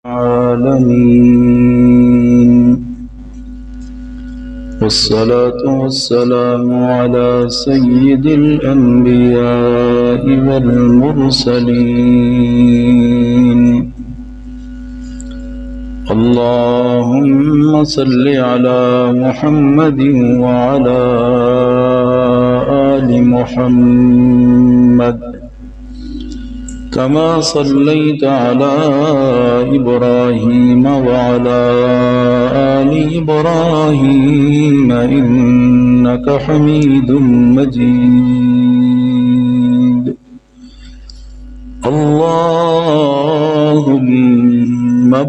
العالمين والصلاة والسلام على سيد الأنبياء والمرسلين اللهم صل على محمد وعلى آل محمد كما صليت على إبراهيم وعلى آل إبراهيم إنك حميد مجيد اللهم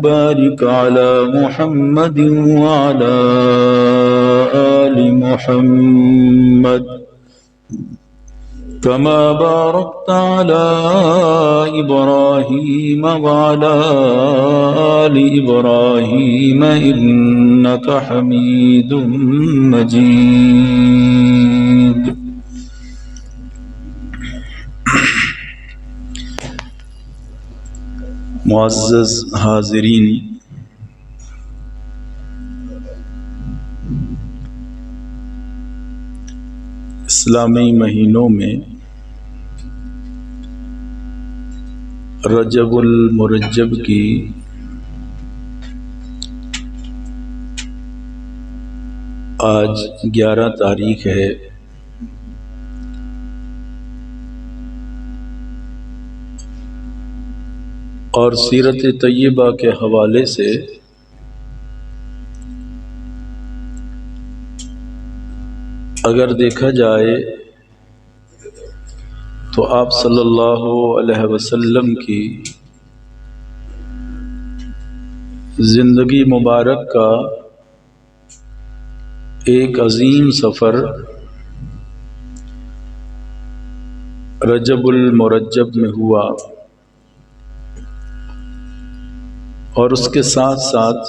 بارك على محمد وعلى آل محمد كما باركت على إبراهيم وعلى آل إبراهيم إنك حميد مجيد معزز حاضرین، اسلامی مہینوں میں رجب المرجب کی آج 11 تاریخ ہے۔ اور سیرت طیبہ کے حوالے سے اگر دیکھا جائے تو آپ صلی اللہ علیہ وسلم کی زندگی مبارک کا ایک عظیم سفر رجب المرجب میں ہوا، اور اس کے ساتھ ساتھ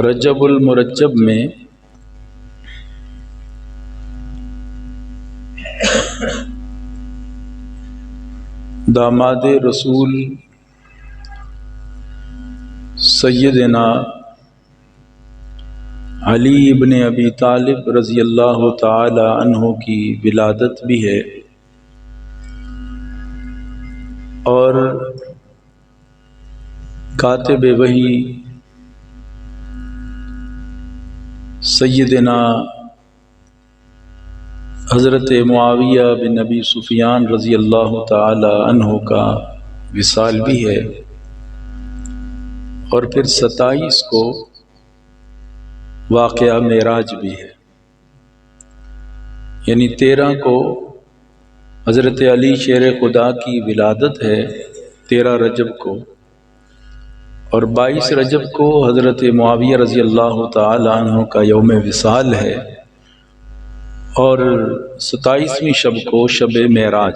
رجب المرجب میں داماد رسول سیدنا علی ابن ابی طالب رضی اللہ تعالی عنہ کی ولادت بھی ہے، اور کاتب وحی سیدنا حضرت معاویہ بن ابی سفیان رضی اللہ تعالی عنہ کا وصال بھی ہے، اور پھر 27 کو واقعہ معراج بھی ہے، یعنی 13 کو حضرت علی شیر خدا کی ولادت ہے 13 رجب کو، اور 22 رجب کو حضرت معاویہ رضی اللہ تعالی عنہ کا یوم وصال ہے، اور 27ویں شب کو شب معراج۔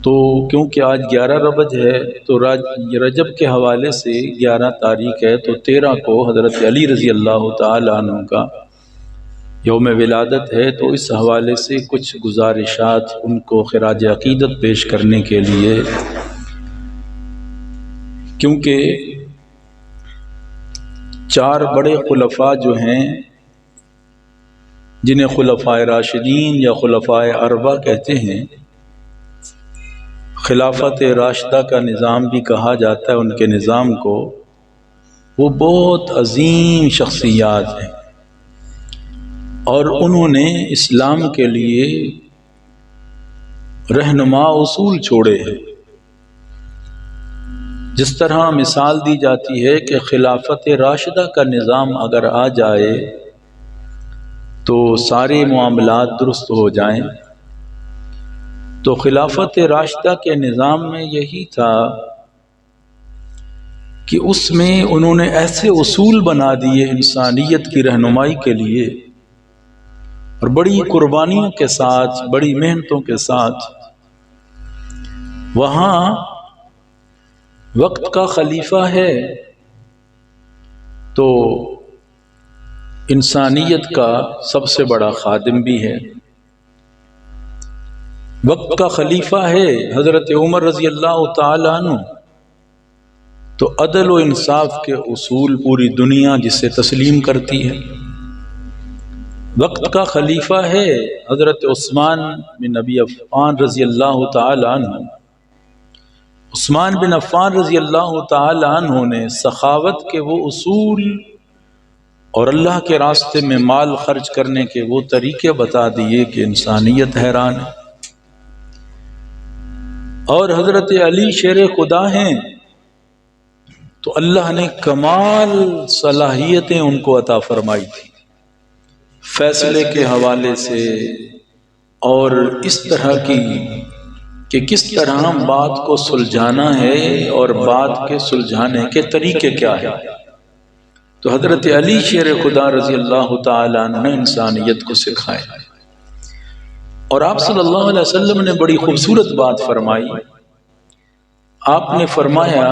تو کیونکہ آج 11 رجب ہے تو رجب کے حوالے سے 11 تاریخ ہے، تو 13 کو حضرت علی رضی اللہ تعالی عنہ کا یوم ولادت ہے، تو اس حوالے سے کچھ گزارشات ان کو خراج عقیدت پیش کرنے کے لیے، کیونکہ 4 بڑے خلفاء جو ہیں جنہیں خلفائے راشدین یا خلفائے اربع کہتے ہیں، خلافت راشدہ کا نظام بھی کہا جاتا ہے ان کے نظام کو، وہ بہت عظیم شخصیات ہیں، اور انہوں نے اسلام کے لیے رہنما اصول چھوڑے ہیں۔ جس طرح مثال دی جاتی ہے کہ خلافت راشدہ کا نظام اگر آ جائے تو سارے معاملات درست ہو جائیں، تو خلافت راشدہ کے نظام میں یہی تھا کہ اس میں انہوں نے ایسے اصول بنا دیے انسانیت کی رہنمائی کے لیے، اور بڑی قربانیوں کے ساتھ، بڑی محنتوں کے ساتھ وہاں وقت کا خلیفہ ہے تو انسانیت کا سب سے بڑا خادم بھی ہے۔ وقت کا خلیفہ ہے حضرت عمر رضی اللہ تعالیٰ عنہ، تو عدل و انصاف کے اصول پوری دنیا جسے تسلیم کرتی ہے۔ وقت کا خلیفہ ہے حضرت عثمان بن ابی عفان رضی اللہ تعالیٰ عنہ۔ عثمان بن عفان رضی اللہ تعالیٰ عنہ نے سخاوت کے وہ اصول اور اللہ کے راستے میں مال خرچ کرنے کے وہ طریقے بتا دیے کہ انسانیت حیران ہے۔ اور حضرت علی شیر خدا ہیں تو اللہ نے کمال صلاحیتیں ان کو عطا فرمائی تھی فیصلے کے حوالے سے، اور اس طرح کی کہ کس طرح بات کو سلجھانا ہے اور بات کے سلجھانے کے طریقے کیا ہیں۔ تو حضرت علی شیر خدا رضی اللہ تعالیٰ عنہ نے انسانیت کو سکھایا، اور آپ صلی اللہ علیہ وسلم نے بڑی خوبصورت بات فرمائی۔ آپ نے فرمایا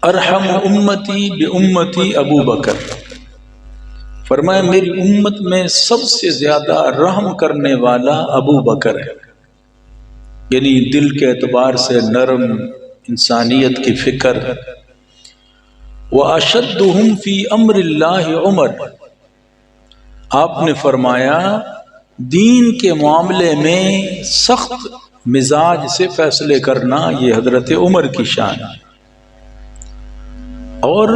ارحم امتی بامتی ابو بکر، فرمایا میری امت میں سب سے زیادہ رحم کرنے والا ابو بکر ہے، یعنی دل کے اعتبار سے نرم، انسانیت کی فکر۔ وَأَشَدُّهُمْ فِي أَمْرِ اللَّهِ عُمَرَ، آپ نے فرمایا دین کے معاملے میں سخت مزاج سے فیصلے کرنا یہ حضرت عمر کی شان ہے۔ اور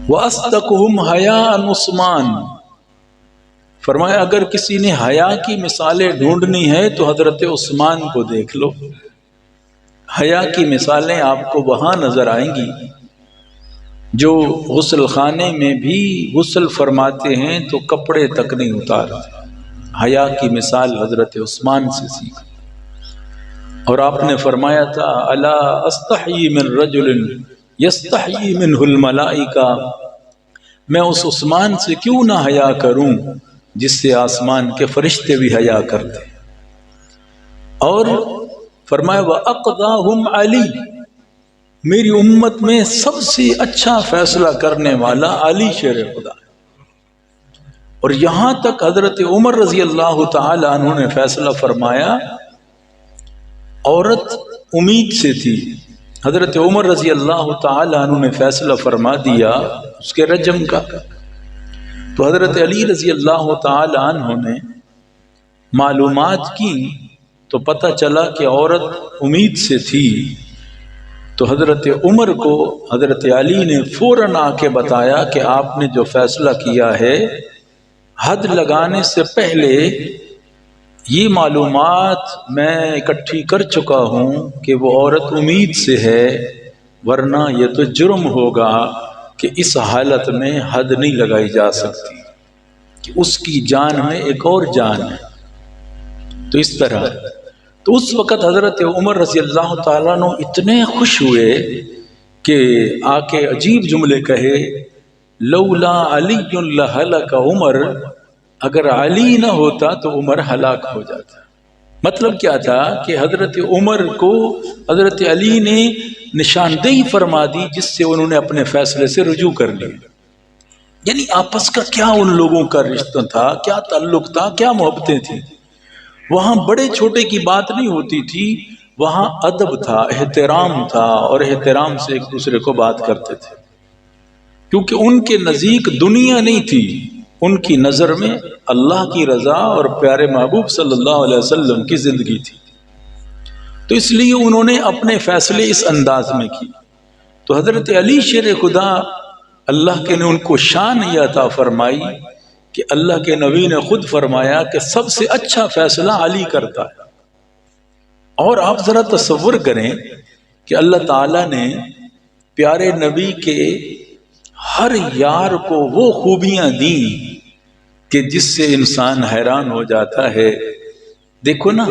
وَأَصْدَقُهُمْ حَيَاءً عثمان، فرمایا اگر کسی نے حیا کی مثالیں ڈھونڈنی ہے تو حضرت عثمان کو دیکھ لو۔ حیا کی مثالیں آپ کو وہاں نظر آئیں گی جو غسل خانے میں بھی غسل فرماتے ہیں تو کپڑے تک نہیں اتارتے۔ حیا کی مثال حضرت عثمان سے سیکھ۔ اور آپ نے فرمایا تھا الا استحیی من رجل یستحیی منہ الملائکہ، میں اس عثمان سے کیوں نہ حیا کروں جس سے آسمان کے فرشتے بھی حیا کرتے۔ اور فرمایا وَأَقْضَاهُمْ عَلِي، میری امت میں سب سے اچھا فیصلہ کرنے والا علی شیر خدا ہے۔ اور یہاں تک حضرت عمر رضی اللہ تعالی عنہ نے فیصلہ فرمایا، عورت امید سے تھی، حضرت عمر رضی اللہ تعالی عنہ نے فیصلہ فرما دیا اس کے رجم کا۔ تو حضرت علی رضی اللہ تعالی عنہ نے معلومات کی تو پتہ چلا کہ عورت امید سے تھی، تو حضرت عمر کو حضرت علی نے فوراً آ کے بتایا کہ آپ نے جو فیصلہ کیا ہے حد لگانے سے پہلے یہ معلومات میں اکٹھی کر چکا ہوں کہ وہ عورت امید سے ہے، ورنہ یہ تو جرم ہوگا کہ اس حالت میں حد نہیں لگائی جا سکتی کہ اس کی جان میں ایک اور جان ہے۔ تو اس طرح تو اس وقت حضرت عمر رضی اللہ تعالیٰ عنہ اتنے خوش ہوئے کہ آ کے عجیب جملے کہے لولا علی لہلک عمر، اگر علی نہ ہوتا تو عمر ہلاک ہو جاتا۔ مطلب کیا تھا کہ حضرت عمر کو حضرت علی نے نشاندہی فرما دی جس سے انہوں نے اپنے فیصلے سے رجوع کر لیا۔ یعنی آپس کا کیا ان لوگوں کا رشتہ تھا، کیا تعلق تھا، کیا محبتیں تھیں۔ وہاں بڑے چھوٹے کی بات نہیں ہوتی تھی، وہاں ادب تھا، احترام تھا، اور احترام سے ایک دوسرے کو بات کرتے تھے، کیونکہ ان کے نزدیک دنیا نہیں تھی، ان کی نظر میں اللہ کی رضا اور پیارے محبوب صلی اللہ علیہ وسلم کی زندگی تھی۔ تو اس لیے انہوں نے اپنے فیصلے اس انداز میں کی۔ تو حضرت علی شیر خدا اللہ کے نے ان کو شان یہ عطا فرمائی کہ اللہ کے نبی نے خود فرمایا کہ سب سے اچھا فیصلہ علی کرتا ہے۔ اور آپ ذرا تصور کریں کہ اللہ تعالیٰ نے پیارے نبی کے ہر یار کو وہ خوبیاں دیں کہ جس سے انسان حیران ہو جاتا ہے۔ دیکھو نا،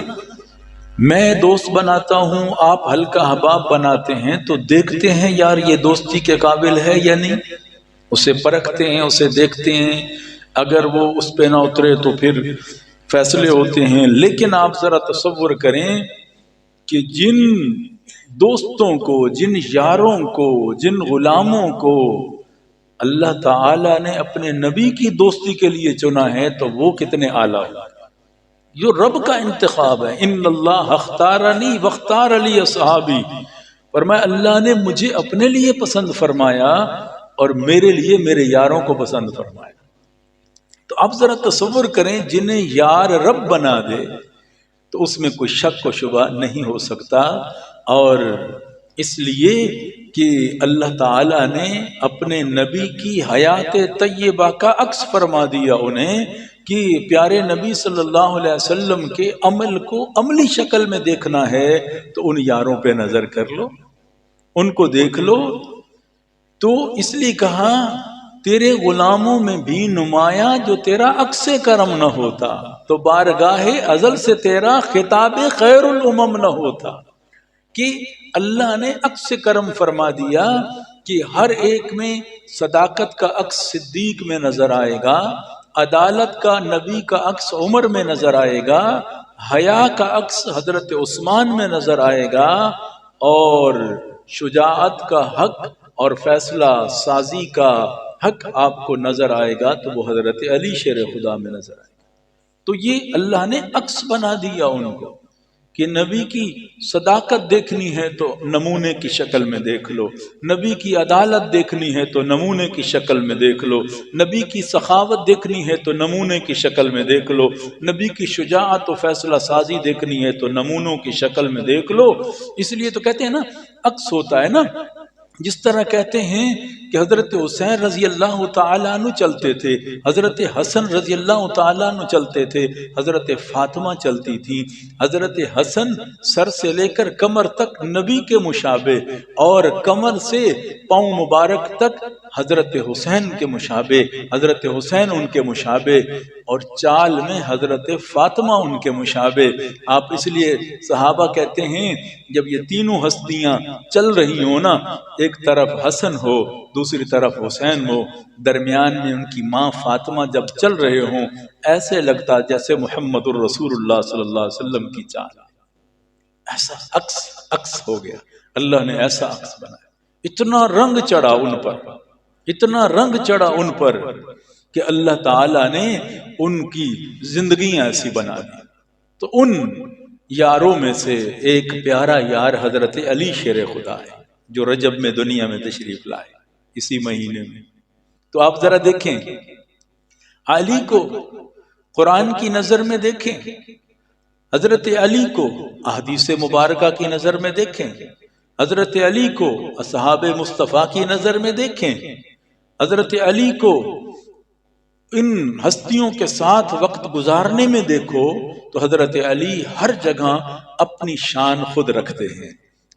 میں دوست بناتا ہوں، آپ ہلکا حباب بناتے ہیں تو دیکھتے ہیں یار یہ دوستی کے قابل ہے یا نہیں، اسے پرکھتے ہیں، اسے دیکھتے ہیں، اگر وہ اس پہ نہ اترے تو پھر فیصلے ہوتے ہیں۔ لیکن آپ ذرا تصور کریں کہ جن دوستوں کو، جن یاروں کو، جن غلاموں کو اللہ تعالیٰ نے اپنے نبی کی دوستی کے لیے چنا ہے تو وہ کتنے اعلیٰ ہیں۔ جو رب کا انتخاب ہے. ان اللہ اختارنی واختار لی اصحابی، فرمایا اللہ نے مجھے اپنے لیے پسند فرمایا اور میرے لیے میرے یاروں کو پسند فرمایا. تو آپ ذرا تصور کریں، جنہیں یار رب بنا دے تو اس میں کوئی شک و شبہ نہیں ہو سکتا. اور اس لیے کہ اللہ تعالیٰ نے اپنے نبی کی حیات طیبہ کا عکس فرما دیا انہیں کہ پیارے نبی صلی اللہ علیہ وسلم کے عمل کو عملی شکل میں دیکھنا ہے تو ان یاروں پہ نظر کر لو، ان کو دیکھ لو. تو اس لیے کہا تیرے غلاموں میں بھی نمایاں جو تیرا عکس کرم نہ ہوتا تو بارگاہ ازل سے تیرا خطاب خیر الامم نہ ہوتا. کہ اللہ نے عکس کرم فرما دیا کہ ہر ایک میں صداقت کا عکس صدیق میں نظر آئے گا، عدالت کا نبی کا عکس عمر میں نظر آئے گا، حیا کا عکس حضرت عثمان میں نظر آئے گا، اور شجاعت کا حق اور فیصلہ سازی کا حق آپ کو نظر آئے گا تو وہ حضرت علی شیر خدا میں نظر آئے گا. تو یہ اللہ نے عکس بنا دیا ان کو کہ نبی کی صداقت دیکھنی ہے تو نمونے کی شکل میں دیکھ لو، نبی کی عدالت دیکھنی ہے تو نمونے کی شکل میں دیکھ لو، نبی کی سخاوت دیکھنی ہے تو نمونے کی شکل میں دیکھ لو، نبی کی شجاعت و فیصلہ سازی دیکھنی ہے تو نمونوں کی شکل میں دیکھ لو. اس لیے تو کہتے ہیں نا عکس ہوتا ہے نا. جس طرح کہتے ہیں کہ حضرت حسین رضی اللہ تعالیٰ عنہ چلتے تھے، حضرت حسن رضی اللہ تعالیٰ عنہ چلتے تھے، حضرت فاطمہ چلتی تھی. حضرت حسن سر سے لے کر کمر تک نبی کے مشابہ اور کمر سے پاؤں مبارک تک حضرت حسین کے مشابہ، حضرت حسین ان کے مشابہ، اور چال میں حضرت فاطمہ ان کے مشابہ. آپ اس لیے صحابہ کہتے ہیں جب یہ تینوں ہستیاں چل رہی ہوں نا، ایک طرف حسن ہو دوسری طرف حسین ہو، درمیان میں ان کی ماں فاطمہ جب چل رہے ہوں، ایسے لگتا جیسے محمد الرسول اللہ صلی اللہ علیہ وسلم کی چال. ایسا عکس ہو گیا، اللہ نے ایسا عکس بنایا. اتنا رنگ چڑھا ان پر، اتنا رنگ چڑھا ان پر کہ اللہ تعالیٰ نے ان کی زندگیاں ایسی بنا دی. تو ان یاروں میں سے ایک پیارا یار حضرت علی شیر خدا ہے جو رجب میں دنیا میں تشریف لائے اسی مہینے میں. تو آپ ذرا دیکھیں علی کو قرآن کی نظر میں دیکھیں، حضرت علی کو احادیث مبارکہ کی نظر میں دیکھیں، حضرت علی کو اصحاب مصطفیٰ کی نظر میں دیکھیں، حضرت علی کو ان ہستیوں کے ساتھ وقت گزارنے میں دیکھو تو حضرت علی ہر جگہ اپنی شان خود رکھتے ہیں.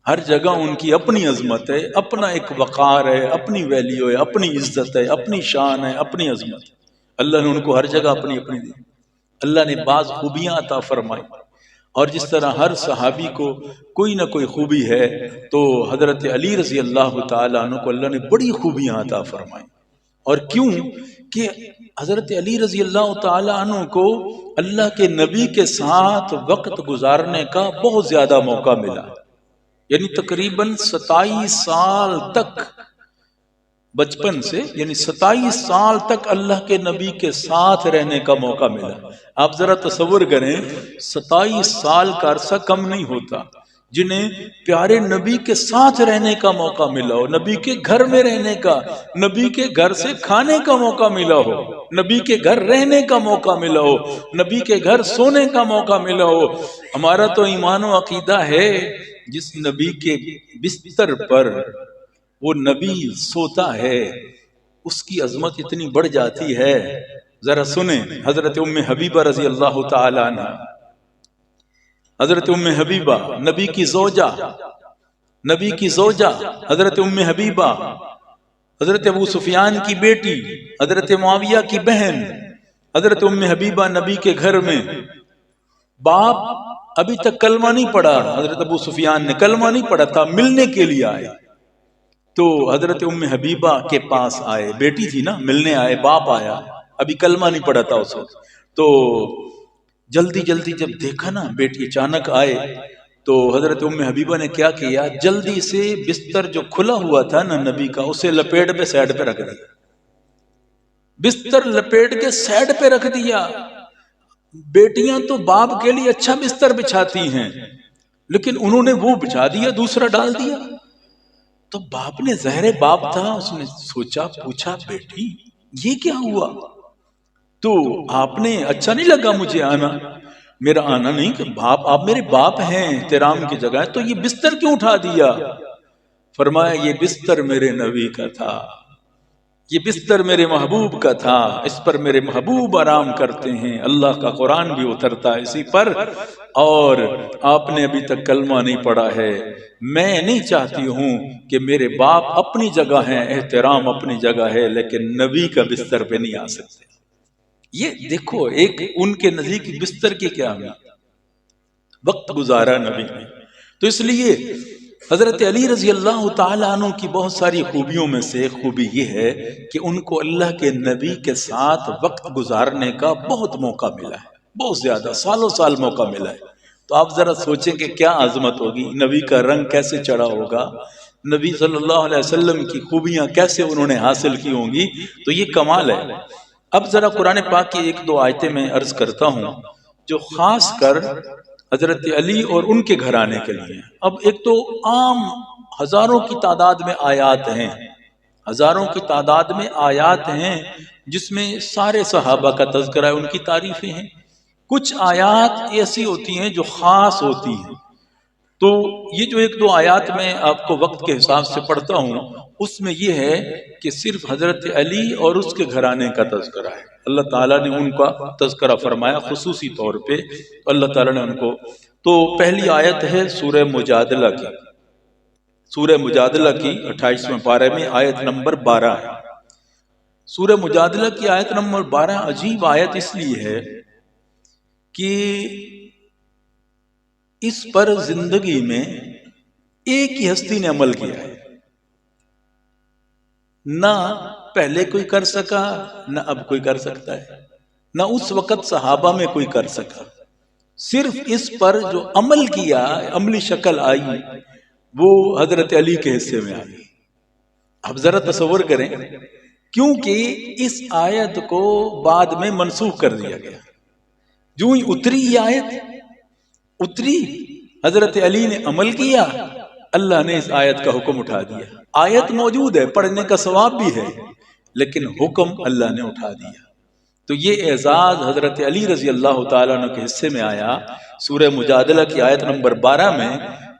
ہر جگہ ان کی اپنی عظمت ہے، اپنا ایک وقار ہے، اپنی ویلیو ہے، اپنی عزت ہے، اپنی شان ہے، اپنی عظمت ہے. اللہ نے ان کو ہر جگہ اپنی اپنی دی. اللہ نے بعض خوبیاں عطا فرمائی، اور جس طرح ہر صحابی کو کوئی نہ کوئی خوبی ہے تو حضرت علی رضی اللہ تعالیٰ عنہ کو اللہ نے بڑی خوبیاں عطا فرمائی. اور کیوں کہ حضرت علی رضی اللہ تعالیٰ عنہ کو اللہ کے نبی کے ساتھ وقت گزارنے کا بہت زیادہ موقع ملا. یعنی تقریباً 27 سال تک، بچپن سے یعنی 27 سال تک اللہ کے نبی کے ساتھ رہنے کا موقع ملا. آپ ذرا تصور کریں 27 سال کا عرصہ کم نہیں ہوتا جنہیں پیارے نبی کے ساتھ رہنے کا موقع ملا ہو، نبی کے گھر میں رہنے کا، نبی کے گھر سے کھانے کا موقع ملا ہو، نبی کے گھر رہنے کا موقع ملا ہو، نبی کے گھر سونے کا موقع ملا ہو. ہمارا تو ایمان و عقیدہ ہے جس نبی کے بستر پر وہ نبی سوتا ہے اس کی عظمت اتنی بڑھ جاتی ہے. ذرا سنیں حضرت ام حبیبہ رضی اللہ تعالی عنہ، حضرت ام حبیبہ نبی کی زوجہ حضرت ام حبیبہ، حضرت ابو سفیان کی بیٹی، حضرت معاویہ کی بہن، حضرت ام حبیبہ نبی کے گھر میں. باپ ابھی تک کلمہ نہیں پڑھا، حضرت ابو سفیان نے کلمہ نہیں پڑھا تھا، ملنے کے لیے آئے تو حضرت ام حبیبہ کے پاس آئے، بیٹی تھی نا، ملنے آئے، باپ آیا، ابھی کلمہ نہیں پڑھا تھا اس وقت. تو جلدی جب دیکھا نا بیٹی اچانک آئے تو حضرت ام حبیبہ نے کیا کیا، جلدی سے بستر جو کھلا ہوا تھا نا نبی کا اسے لپیٹ پہ سائڈ پہ رکھ دیا، بستر لپیٹ کے سائڈ پہ رکھ دیا. بیٹیاں تو باپ کے لیے اچھا بستر بچھاتی ہیں، لیکن انہوں نے وہ بچھا دیا، دوسرا ڈال دیا۔ تو باپ نے، ظاہر باپ تھا، اس نے سوچا، پوچھا بیٹی یہ کیا ہوا؟ تو آپ نے، اچھا نہیں لگا مجھے آنا، میرا آنا نہیں کہ باپ، آپ میرے باپ ہیں، احترام کی جگہ ہے، تو یہ بستر کیوں اٹھا دیا؟ فرمایا یہ بستر میرے نبی کا تھا، یہ بستر میرے محبوب کا تھا، اس پر میرے محبوب آرام کرتے ہیں، اللہ کا قرآن بھی اترتا ہے اسی پر، اور آپ نے ابھی تک کلمہ نہیں پڑھا ہے۔ میں نہیں چاہتی ہوں کہ میرے باپ اپنی جگہ ہیں، احترام اپنی جگہ ہے، لیکن نبی کا بستر پہ نہیں آ سکتے۔ یہ دیکھو ایک ان کے نزدیک بستر کی کیا اہمیت، وقت گزارا نبی نے۔ تو اس لیے حضرت علی رضی اللہ تعالیٰ عنہ کی بہت ساری خوبیوں میں سے ایک خوبی یہ ہے کہ ان کو اللہ کے نبی کے ساتھ وقت گزارنے کا بہت موقع ملا ہے، بہت زیادہ، سالوں سال موقع ملا ہے۔ تو آپ ذرا سوچیں کہ کیا عظمت ہوگی، نبی کا رنگ کیسے چڑھا ہوگا، نبی صلی اللہ علیہ وسلم کی خوبیاں کیسے انہوں نے حاصل کی ہوں گی، تو یہ کمال ہے۔ اب ذرا قرآن پاک کی ایک دو آیتیں میں عرض کرتا ہوں جو خاص کر حضرت علی اور ان کے گھرانے کے لیے۔ اب ایک تو عام ہزاروں کی تعداد میں آیات ہیں، ہزاروں کی تعداد میں آیات ہیں جس میں سارے صحابہ کا تذکرہ ہے، ان کی تعریفیں ہیں۔ کچھ آیات ایسی ہوتی ہیں جو خاص ہوتی ہیں، تو یہ جو ایک دو آیات میں آپ کو وقت کے حساب سے پڑھتا ہوں، اس میں یہ ہے کہ صرف حضرت علی اور اس کے گھرانے کا تذکرہ ہے، اللہ تعالیٰ نے ان کا تذکرہ فرمایا خصوصی طور پہ، اللہ تعالیٰ نے ان کو۔ تو پہلی آیت ہے سورہ مجادلہ کی، سورہ مجادلہ کی 28ویں پارے میں آیت نمبر 12 ہے۔ سورہ مجادلہ کی آیت نمبر 12 عجیب آیت اس لیے ہے کہ اس پر زندگی میں ایک ہی ہستی نے عمل کیا ہے، نہ پہلے کوئی کر سکا، نہ اب کوئی کر سکتا ہے، نہ اس وقت صحابہ میں کوئی کر سکا۔ صرف اس پر جو عمل کیا، عملی شکل آئی، وہ حضرت علی کے حصے میں آئی۔ اب ذرا تصور کریں، کیونکہ اس آیت کو بعد میں منسوخ کر دیا گیا، جو ہی اتری یہ آیت اتری، حضرت علی نے عمل کیا، اللہ نے اس آیت کا حکم اٹھا دیا۔ آیت موجود ہے، پڑھنے کا ثواب بھی ہے، لیکن حکم اللہ نے اٹھا دیا۔ تو یہ اعزاز حضرت علی رضی اللہ تعالیٰ عنہ کے حصے میں آیا سورہ مجادلہ کی آیت نمبر 12 میں،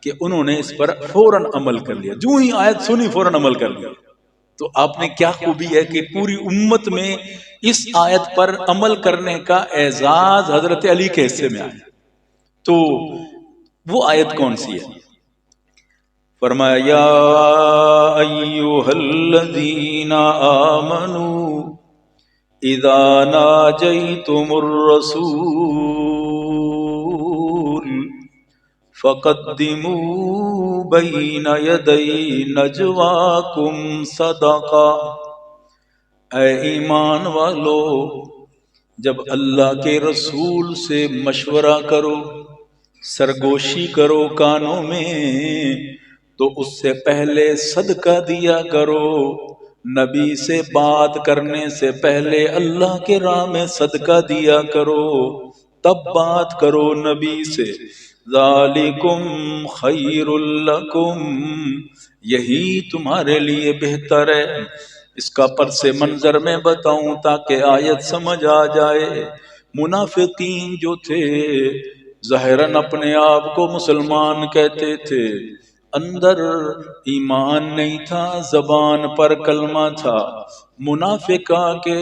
کہ انہوں نے اس پر فوراً عمل کر لیا، جو ہی آیت سنی فوراً عمل کر لیا۔ تو آپ نے کیا خوبی ہے کہ پوری امت میں اس آیت پر عمل کرنے کا اعزاز حضرت علی کے حصے میں آیا۔ تو وہ آیت کون سی ہے؟ فرمایا یا ایھا الذین آمنوا اذا ناجیتم الرسول فقدموا بین یدی نجواکم صدقہ۔ اے ایمان والو، جب اللہ کے رسول سے مشورہ کرو، سرگوشی کرو کانوں میں، تو اس سے پہلے صدقہ دیا کرو۔ نبی سے بات کرنے سے پہلے اللہ کے راہ میں صدقہ دیا کرو، تب بات کرو نبی سے۔ ذالکم خیر لکم، یہی تمہارے لیے بہتر ہے۔ اس کا پس منظر میں بتاؤں تاکہ آیت سمجھ آ جائے۔ منافقین جو تھے ظاہراً اپنے آپ کو مسلمان کہتے تھے، اندر ایمان نہیں تھا، زبان پر کلمہ تھا۔ منافقہ کے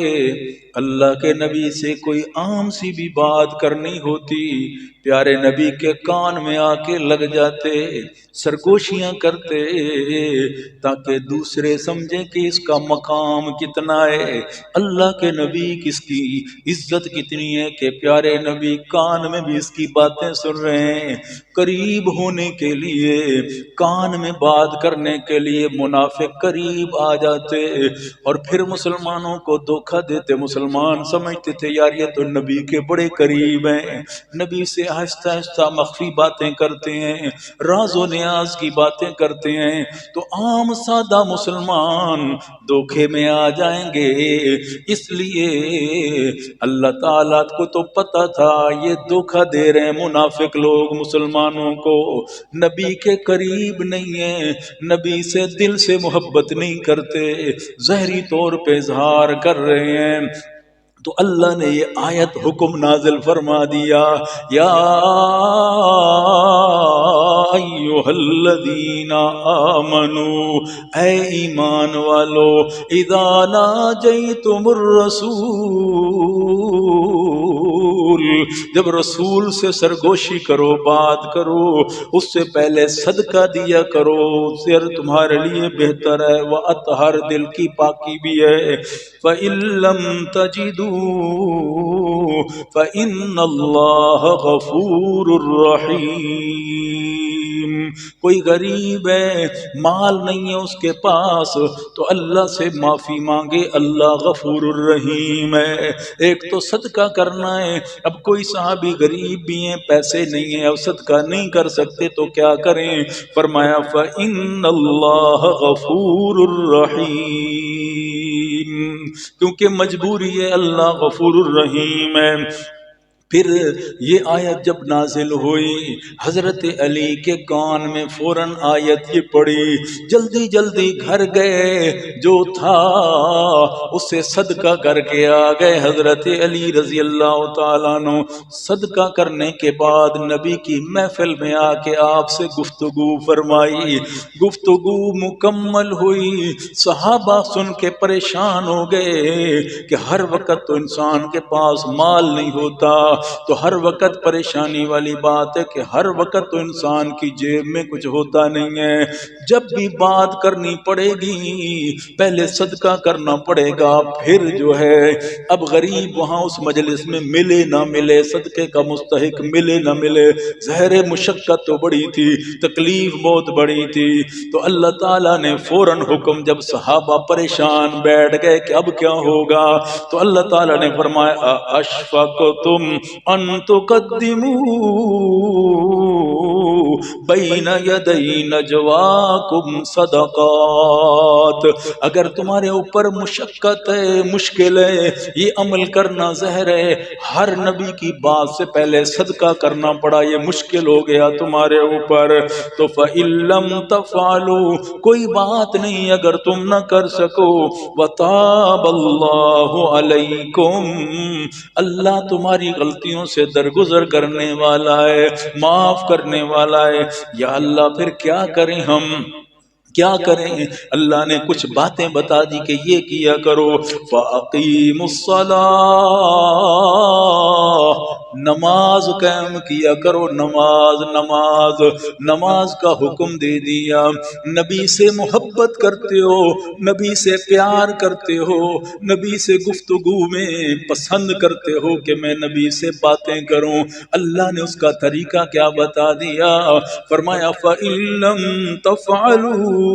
اللہ کے نبی سے کوئی عام سی بھی بات کرنی ہوتی، پیارے نبی کے کان میں آ کے لگ جاتے، سرگوشیاں کرتے تاکہ دوسرے سمجھیں کہ اس کا مقام کتنا ہے، اللہ کے نبی کس کی عزت کتنی ہے کہ پیارے نبی کان میں بھی اس کی باتیں سن رہے ہیں۔ قریب ہونے کے لیے، کان میں بات کرنے کے لیے منافق قریب آ جاتے، اور پھر مسلمانوں کو دھوکہ دیتے، مسلمان سمجھتے تھے یار یہ تو نبی کے بڑے قریب ہیں، نبی سے آہستہ آہستہ مخفی باتیں کرتے ہیں، راز و نیاز کی باتیں کرتے ہیں، تو عام سادہ مسلمان دھوکے میں آ جائیں گے۔ اس لیے اللہ تعالیٰ کو تو پتہ تھا یہ دھوکہ دے رہے ہیں منافق لوگ مسلمانوں کو، نبی کے قریب نہیں ہیں، نبی سے دل سے محبت نہیں کرتے، ظاہری طور پہ اظہار کر رہے ہیں۔ تو اللہ نے یہ آیت حکم نازل فرما دیا، یا ایھا الذین آمنو، اے ایمان والو، اذا ناجیتم الرسول، جب رسول سے سرگوشی کرو، بات کرو، اس سے پہلے صدقہ دیا کرو، سر تمہارے لیے بہتر ہے، وَأَطْہَرْ، دل کی پاکی بھی ہے، فَإِن لَّمْ تَجِدُوا فَإِنَّ اللَّهَ غَفُورٌ رَّحِيمٌ۔ کوئی غریب ہے، مال نہیں ہے اس کے پاس، تو اللہ سے معافی مانگے، اللہ غفور الرحیم ہے۔ ایک تو صدقہ کرنا ہے، اب کوئی صحابی غریب بھی ہیں، پیسے نہیں ہیں، اب صدقہ نہیں کر سکتے تو کیا کریں؟ فرمایا فَإِنَّ اللَّهَ غَفُورٌ الرحیم، کیونکہ مجبوری ہے، اللہ غفور الرحیم ہے۔ پھر یہ آیت جب نازل ہوئی، حضرت علی کے کان میں فوراً آیت یہ پڑی، جلدی جلدی گھر گئے، جو تھا اسے صدقہ کر کے آ گئے حضرت علی رضی اللہ تعالیٰ عنہ۔ صدقہ کرنے کے بعد نبی کی محفل میں آ کے آپ سے گفتگو فرمائی، گفتگو مکمل ہوئی، صحابہ سن کے پریشان ہو گئے کہ ہر وقت تو انسان کے پاس مال نہیں ہوتا، تو ہر وقت پریشانی والی بات ہے کہ ہر وقت تو انسان کی جیب میں کچھ ہوتا نہیں ہے، جب بھی بات کرنی پڑے گی پہلے صدقہ کرنا پڑے گا، پھر جو ہے اب غریب وہاں اس مجلس میں ملے نہ ملے، صدقے کا مستحق ملے نہ ملے، ظاہر مشقت تو بڑی تھی، تکلیف بہت بڑی تھی، تو اللہ تعالیٰ نے فوراً حکم، جب صحابہ پریشان بیٹھ گئے کہ اب کیا ہوگا، تو اللہ تعالیٰ نے فرمایا اشفقتم ان تقدموا بین یدی نجواکم صدقات، اگر تمہارے اوپر مشقت ہے، مشکل ہے، یہ عمل کرنا زہر ہے، ہر نبی کی بات سے پہلے صدقہ کرنا پڑا، یہ مشکل ہو گیا تمہارے اوپر، تو فَإِن لَّمْ تَفْعَلُوا، کوئی بات نہیں اگر تم نہ کر سکو، وَتَابَ اللَّهُ عَلَيْكُمْ، اللہ تمہاری غلطیوں سے درگزر کرنے والا ہے، معاف کرنے والا ہے، یا اللہ پھر کیا کریں ہم، کیا کریں؟ اللہ نے کچھ باتیں بتا دی کہ یہ کیا کرو، فَأَقِيمُوا الصَّلَاةَ، نماز قائم کیا کرو، نماز نماز نماز کا حکم دے دیا، نبی سے محبت کرتے ہو، نبی سے پیار کرتے ہو، نبی سے گفتگو میں پسند کرتے ہو کہ میں نبی سے باتیں کروں، اللہ نے اس کا طریقہ کیا بتا دیا، فرمایا فَإِن لَّمْ تَفْعَلُوا،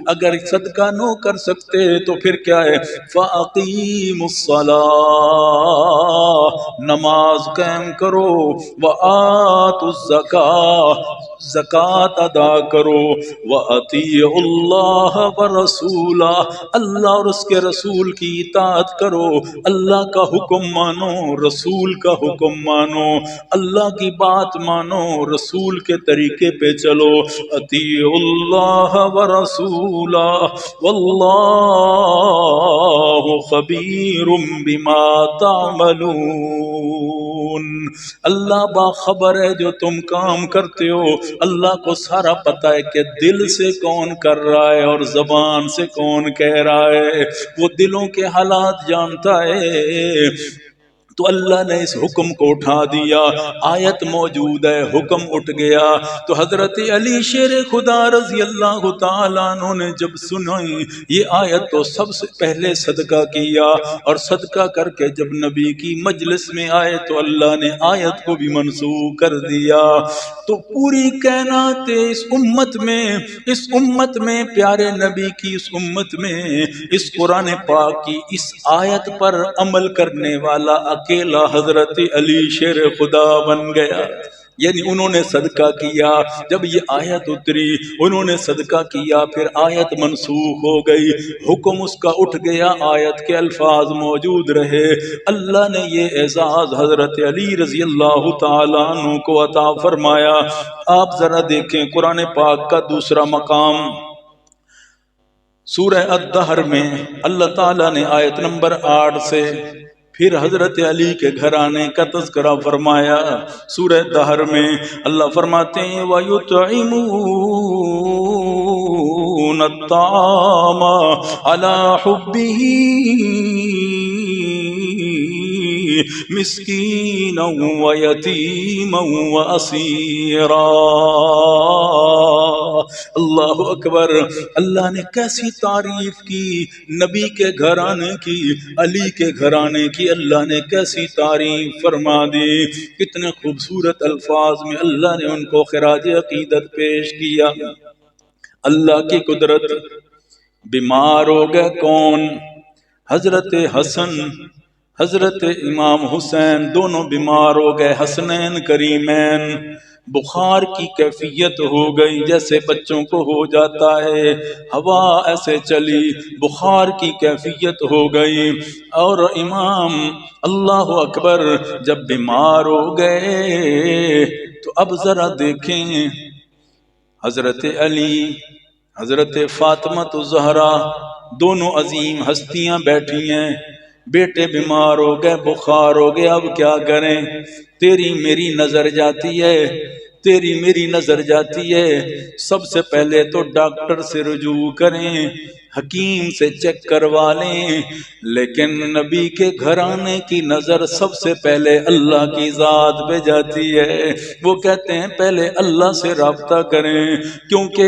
اگر صدقہ نہ کر سکتے تو پھر کیا ہے، فَأَقِيمُوا الصَّلَاةَ، نماز قائم کرو، وَآتُوا الزَّكَاةَ، زکوٰۃ ادا کرو، وَأَطِیعُوا اللَّهَ وَرَسُولَهُ، اللہ اور اس کے رسول کی اطاعت کرو، اللہ کا حکم مانو، رسول کا حکم مانو، اللہ کی بات مانو، رسول کے طریقے پہ چلو، اطیعوا اللہ ورسولہ واللہ خبیر بما تعملون، اللہ باخبر ہے جو تم کام کرتے ہو، اللہ کو سارا پتہ ہے کہ دل سے کون کر رہا ہے اور زبان سے کون کہہ رہا ہے، وہ دلوں کے حالات جانتا ہے، تو اللہ نے اس حکم کو اٹھا دیا، آیت موجود ہے، حکم اٹھ گیا۔ تو حضرت علی شیر خدا رضی اللہ تعالیٰ عنہ نے جب سنی یہ آیت تو سب سے پہلے صدقہ کیا، اور صدقہ کر کے جب نبی کی مجلس میں آئے تو اللہ نے آیت کو بھی منسوخ کر دیا۔ تو پوری کائنات اس امت میں پیارے نبی کی اس امت میں اس قرآن پاک کی اس آیت پر عمل کرنے والا اکیلا حضرت علی شیر خدا بن گیا۔ یعنی انہوں نے صدقہ کیا، جب یہ آیت اتری انہوں نے صدقہ کیا، پھر آیت منسوخ ہو گئی، حکم اس کا اٹھ گیا، آیت کے الفاظ موجود رہے۔ اللہ نے یہ اعزاز حضرت علی رضی اللہ تعالیٰ عنہ کو عطا فرمایا۔ آپ ذرا دیکھیں قرآن پاک کا دوسرا مقام سورہ الدہر میں اللہ تعالیٰ نے آیت نمبر 8 سے پھر حضرت علی کے گھرانے کا تذکرہ فرمایا۔ سورہ دہر میں اللہ فرماتے ہیں وَيُطْعِمُونَ الطَّعَامَ عَلَى حُبِّهِ مِسْكِينًا وَيَتِيمًا وَأَسِيرًا۔ اللہ اکبر، اللہ نے کیسی تعریف کی نبی کے گھرانے کی، علی کے گھرانے کی، اللہ نے کیسی تعریف فرما دی، کتنے خوبصورت الفاظ میں اللہ نے ان کو خراج عقیدت پیش کیا۔ اللہ کی قدرت، بیمار ہو گئے کون؟ حضرت حسن، حضرت امام حسین دونوں بیمار ہو گئے، حسنین کریمین، بخار کی کیفیت ہو گئی جیسے بچوں کو ہو جاتا ہے، ہوا ایسے چلی، بخار کی کیفیت ہو گئی، اور امام اللہ اکبر جب بیمار ہو گئے تو اب ذرا دیکھیں حضرت علی، حضرت فاطمہ الزہرا دونوں عظیم ہستیاں بیٹھی ہیں، بیٹے بیمار ہو گئے، بخار ہو گیا، اب کیا کریں؟ تیری میری نظر جاتی ہے، تیری میری نظر جاتی ہے، سب سے پہلے تو ڈاکٹر سے رجوع کریں، حکیم سے چیک کروا لیں، لیکن نبی کے گھرانے کی نظر سب سے پہلے اللہ کی ذات پہ جاتی ہے۔ وہ کہتے ہیں پہلے اللہ سے رابطہ کریں، کیونکہ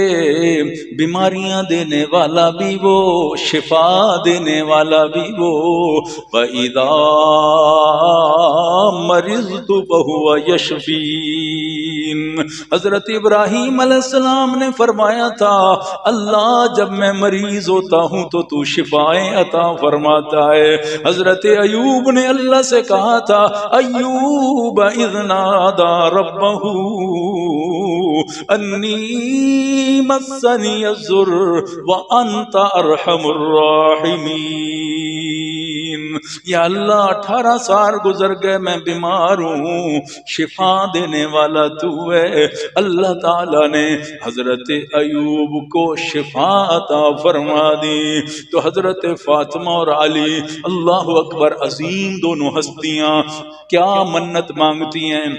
بیماریاں دینے والا بھی وہ، شفا دینے والا بھی وہ، وَإِذَا مَرِضْتُ فَهُوَ يَشْفِينِ۔ حضرت ابراہیم علیہ السلام نے فرمایا تھا اللہ جب میں مریض ہوتا ہوں تو تو شفائیں عطا فرماتا ہے۔ حضرت ایوب نے اللہ سے کہا تھا ایوب اذ نادى ربه انی مسنی الضر وانت ارحم الراحمین۔ یا اللہ 18 سال گزر گئے میں بیمار ہوں، شفا دینے والا تو ہے۔ اللہ تعالیٰ نے حضرت ایوب کو شفا عطا فرما دی۔ تو حضرت فاطمہ اور علی اللہ اکبر عظیم دونوں ہستیاں کیا منت مانگتی ہیں،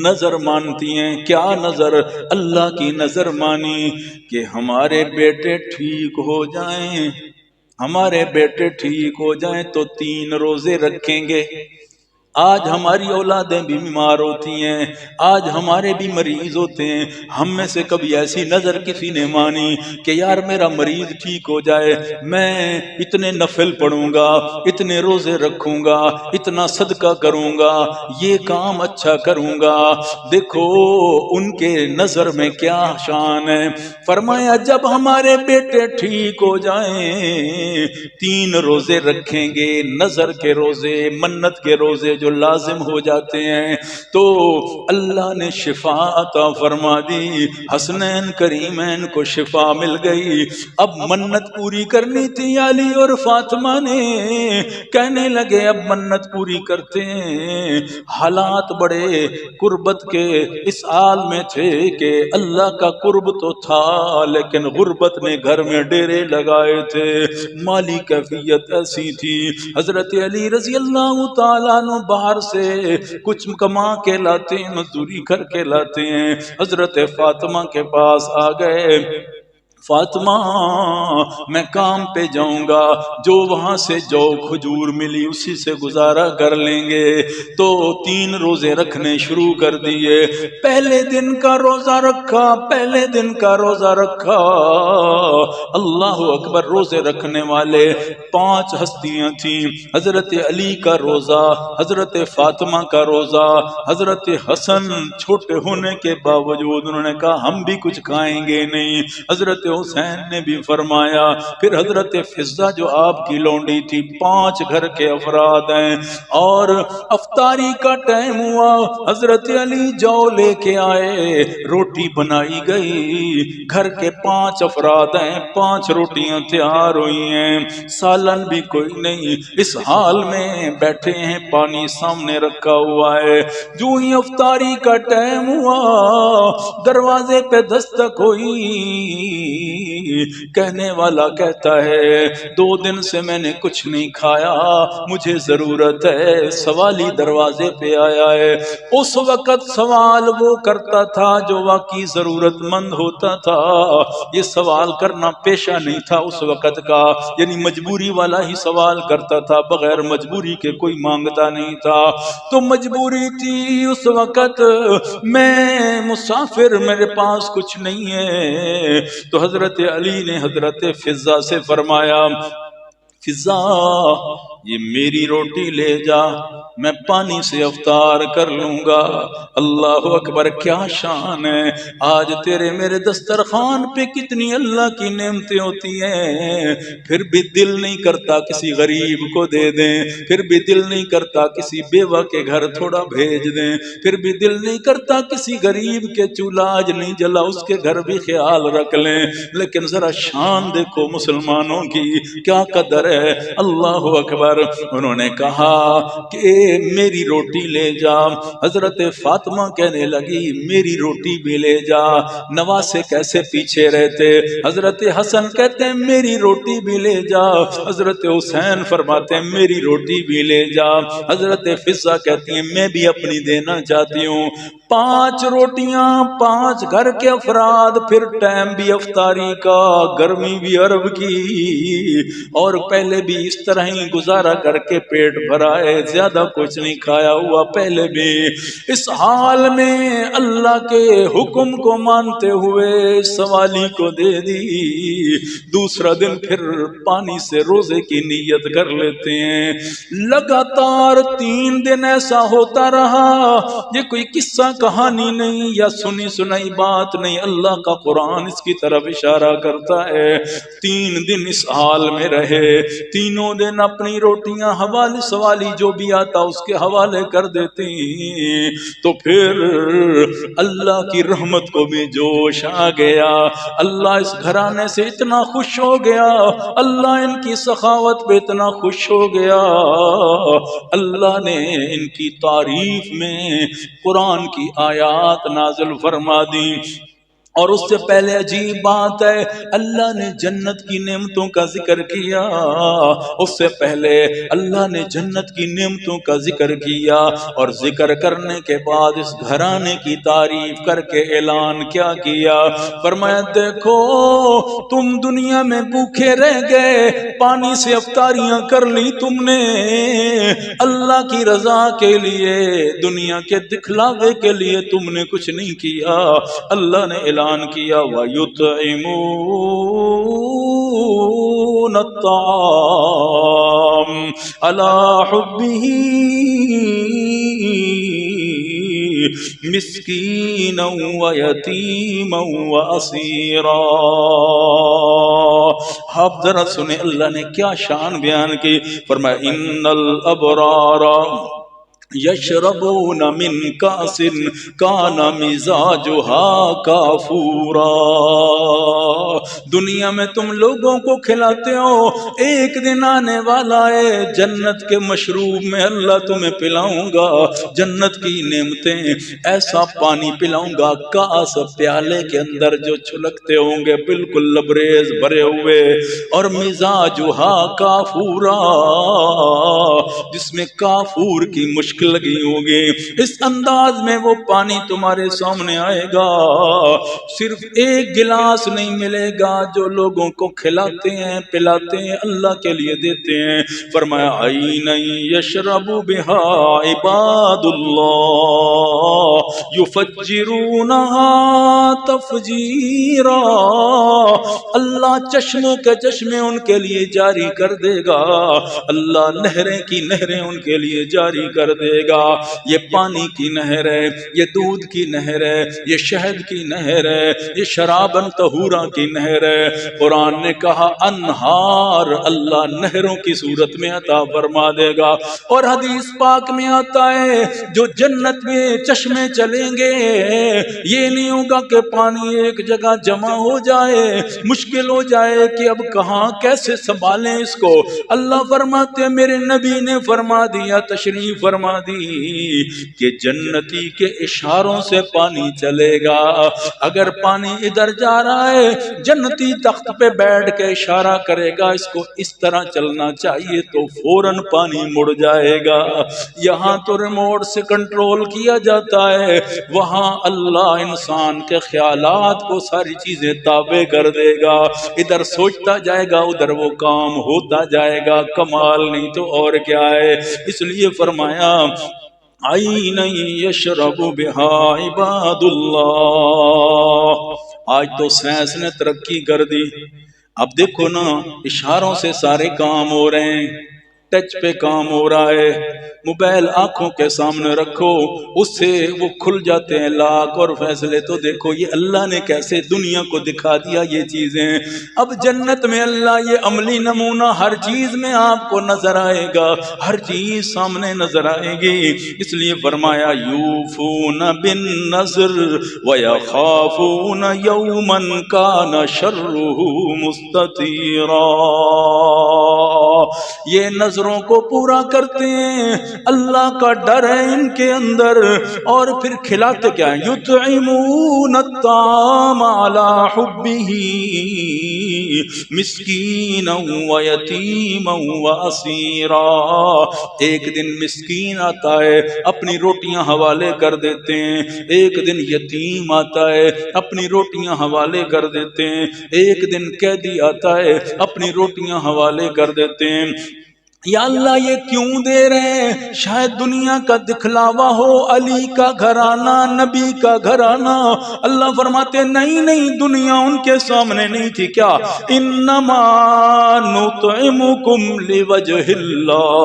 نظر مانتی ہیں، کیا نظر؟ اللہ کی نظر مانی کہ ہمارے بیٹے ٹھیک ہو جائیں، ہمارے بیٹے ٹھیک ہو جائیں تو 3 روزے رکھیں گے۔ آج ہماری اولادیں بھی بیمار ہوتی ہیں، آج ہمارے بھی مریض ہوتے ہیں، ہم میں سے کبھی ایسی نظر کسی نے مانی کہ یار میرا مریض ٹھیک ہو جائے میں اتنے نفل پڑھوں گا، اتنے روزے رکھوں گا، اتنا صدقہ کروں گا، یہ کام اچھا کروں گا؟ دیکھو ان کے نظر میں کیا شان ہے۔ فرمایا جب ہمارے بیٹے ٹھیک ہو جائیں 3 روزے رکھیں گے، نظر کے روزے، منت کے روزے جو لازم ہو جاتے ہیں، تو اللہ نے شفا عطا فرما دی، حسنین کریمین کو شفا مل گئی۔ اب منت پوری کرنی تھی علی اور فاطمہ نے، کہنے لگے اب منت پوری کرتے ہیں۔ حالات بڑے قربت کے اس حال میں تھے کہ اللہ کا قرب تو تھا لیکن غربت نے گھر میں ڈیرے لگائے تھے، مالی کیفیت ایسی تھی۔ حضرت علی رضی اللہ تعالیٰ عنہ باہر سے کچھ کما کے لاتے ہیں، مزدوری کر کے لاتے ہیں، حضرت فاطمہ کے پاس آ گئے۔ فاطمہ میں کام پہ جاؤں گا، جو وہاں سے جو کھجور ملی اسی سے گزارا کر لیں گے۔ تو 3 روزے رکھنے شروع کر دیے۔ پہلے دن کا روزہ رکھا، پہلے دن کا روزہ رکھا، اللہ اکبر۔ روزے رکھنے والے 5 ہستیاں تھیں، حضرت علی کا روزہ، حضرت فاطمہ کا روزہ، حضرت حسن چھوٹے ہونے کے باوجود انہوں نے کہا ہم بھی کچھ کھائیں گے نہیں، حضرت حسین نے بھی فرمایا۔ پھر حضرت فضہ جو آپ کی لونڈی تھی، 5 گھر کے افراد ہیں، اور افطاری کا ٹائم ہوا، حضرت علی جو لے کے آئے، روٹی بنائی گئی، گھر کے 5 افراد ہیں، 5 روٹیاں تیار ہوئی ہیں، سالن بھی کوئی نہیں، اس حال میں بیٹھے ہیں، پانی سامنے رکھا ہوا ہے۔ جو ہی افطاری کا ٹائم ہوا، دروازے پہ دستک ہوئی، کہنے والا کہتا ہے 2 دن سے میں نے کچھ نہیں کھایا، مجھے ضرورت ہے۔ سوالی دروازے پہ آیا ہے۔ اس وقت سوال وہ کرتا تھا جو واقعی ضرورت مند ہوتا تھا، یہ سوال کرنا پیشہ نہیں تھا اس وقت کا، یعنی مجبوری والا ہی سوال کرتا تھا، بغیر مجبوری کے کوئی مانگتا نہیں تھا۔ تو مجبوری تھی اس وقت، میں مسافر، میرے پاس کچھ نہیں ہے۔ تو حضرت علی نے حضرت فضہ سے فرمایا فضہ یہ میری روٹی لے جا، میں پانی سے افطار کر لوں گا۔ اللہ اکبر، کیا شان ہے! آج تیرے میرے دسترخوان پہ کتنی اللہ کی نعمتیں ہوتی ہیں، پھر بھی دل نہیں کرتا کسی غریب کو دے دیں، پھر بھی دل نہیں کرتا کسی بیوہ کے گھر تھوڑا بھیج دیں، پھر بھی دل نہیں کرتا کسی غریب کے چولہا آج نہیں جلا اس کے گھر بھی خیال رکھ لیں۔ لیکن ذرا شان دیکھو مسلمانوں کی، کیا قدر ہے! اللہ اکبر۔ انہوں نے کہا کہ میری روٹی لے جا۔ حضرت فاطمہ کہنے لگی میری روٹی بھی لے جا، نواسے کیسے پیچھے رہتے۔ حضرت حسن کہتے ہیں میری روٹی بھی لے جا، حضرت حسین فرماتے ہیں میری روٹی بھی لے جا، حضرت فضہ کہتی ہیں میں بھی اپنی دینا چاہتی ہوں۔ 5 روٹیاں، 5 گھر کے افراد، پھر ٹائم بھی افطاری کا، گرمی بھی عرب کی، اور پہلے بھی اس طرح ہی گزارا کر کے پیٹ بھرا ہے، زیادہ کچھ نہیں کھایا ہوا پہلے بھی۔ اس حال میں اللہ کے حکم کو مانتے ہوئے سوالی کو دے دی۔ دوسرا دن پھر پانی سے روزے کی نیت کر لیتے ہیں۔ لگاتار 3 دن ایسا ہوتا رہا، یہ کوئی قصہ کہانی نہیں یا سنی سنائی بات نہیں، اللہ کا قرآن اس کی طرف اشارہ کرتا ہے۔ 3 دن اس حال میں رہے، تینوں دن اپنی روٹیاں حوالے سوالی جو بھی آتا اس کے حوالے کر دیتی، تو پھر اللہ کی رحمت کو بھی جوش آ گیا، اللہ اس گھرانے سے اتنا خوش ہو گیا، اللہ ان کی سخاوت پہ اتنا خوش ہو گیا، اللہ نے ان کی تعریف میں قرآن کی آیات نازل فرما دی۔ اور اس سے پہلے عجیب بات ہے، اللہ نے جنت کی نعمتوں کا ذکر کیا، اس سے پہلے اللہ نے جنت کی نعمتوں کا ذکر کیا، اور ذکر کرنے کے بعد اس گھرانے کی تعریف کر کے اعلان کیا کیا، فرمایا دیکھو تم دنیا میں بھوکے رہ گئے، پانی سے افطاریاں کر لی تم نے، اللہ کی رضا کے لیے، دنیا کے دکھلاوے کے لیے تم نے کچھ نہیں کیا، اللہ نے اعلان کیا وَيُطْعِمُونَ الطَّعَامَ عَلَى حُبِّهِ مِسْكِينًا وَيَتِيمًا وَأَسِيرًا۔ آپ ذرا سنیں اللہ نے کیا شان بیان کی، فرمایا ان الابرار یشربون من کاس کان مزاجها کافورا۔ دنیا میں تم لوگوں کو کھلاتے ہو، ایک دن آنے والا ہے جنت کے مشروب میں اللہ تمہیں پلاؤں گا، جنت کی نعمتیں، ایسا پانی پلاؤں گا، کاس پیالے کے اندر جو چھلکتے ہوں گے بالکل لبریز بھرے ہوئے، اور مزاجها کافورا، جس میں کافور کی مشکل لگی ہوگی، اس انداز میں وہ پانی تمہارے سامنے آئے گا، صرف ایک گلاس نہیں ملے گا جو لوگوں کو کھلاتے ہیں پلاتے ہیں اللہ کے لیے دیتے ہیں۔ فرمایا عین یشرب بہا عباد اللہ یفجرونہا تفجیرا، اللہ چشموں کے چشمے ان کے لیے جاری کر دے گا، اللہ نہریں کی نہریں ان کے لیے جاری کر دے گا۔ یہ پانی کی نہر ہے، یہ دودھ کی نہر ہے، یہ شہد کی نہر ہے، یہ شرابن طہورا کی نہر ہے۔ قرآن نے کہا انہار، اللہ نہروں کی صورت میں عطا فرما دے گا۔ اور حدیث پاک میں آتا ہے جو جنت میں چشمے چلیں گے، یہ نہیں ہوگا کہ پانی ایک جگہ جمع ہو جائے، مشکل ہو جائے کہ اب کہاں کیسے سنبھالیں اس کو۔ اللہ فرماتے میرے نبی نے فرما دیا، تشریف فرما دی کہ جنتی کے اشاروں سے پانی چلے گا۔ اگر پانی ادھر جا رہا ہے، جنتی تخت پہ بیٹھ کے اشارہ کرے گا اس کو اس طرح چلنا چاہیے تو فوراً پانی مڑ جائے گا۔ یہاں تو ریموٹ سے کنٹرول کیا جاتا ہے، وہاں اللہ انسان کے خیالات کو ساری چیزیں تابع کر دے گا، ادھر سوچتا جائے گا ادھر وہ کام ہوتا جائے گا۔ کمال نہیں تو اور کیا ہے۔ اس لیے فرمایا عین یشرب بہا عباد اللہ۔ آج تو سائنس نے ترقی کر دی، اب دیکھو نا اشاروں سے سارے کام ہو رہے ہیں، ٹچ پہ کام ہو رہا ہے، موبائل آنکھوں کے سامنے رکھو اس سے وہ کھل جاتے ہیں لاک اور فیصلے۔ تو دیکھو یہ اللہ نے کیسے دنیا کو دکھا دیا یہ چیزیں۔ اب جنت میں اللہ یہ عملی نمونہ ہر چیز میں آپ کو نظر آئے گا، ہر چیز سامنے نظر آئے گی۔ اس لیے فرمایا یوفون بالنذر ویخافون یوما کان شرہ مستطیرا، یہ نظروں کو پورا کرتے ہیں، اللہ کا ڈر ہے ان کے اندر، اور پھر کھلاتے کیا ہیں یطعمون الطعام علی حبہ مسکینا ویتیما واسیرا۔ ایک دن مسکین آتا ہے اپنی روٹیاں حوالے کر دیتے ہیں، ایک دن یتیم آتا ہے اپنی روٹیاں حوالے کر دیتے ہیں، ایک دن قیدی آتا ہے اپنی روٹیاں حوالے کر دیتے ہیں۔ یا اللہ یہ کیوں دے رہے ہیں؟ شاید دنیا کا دکھلاوا ہو، علی کا گھرانہ، نبی کا گھرانہ۔ اللہ فرماتے نہیں نہیں، دنیا ان کے سامنے نہیں تھی۔ کیا انما نطعمکم لوجہ اللہ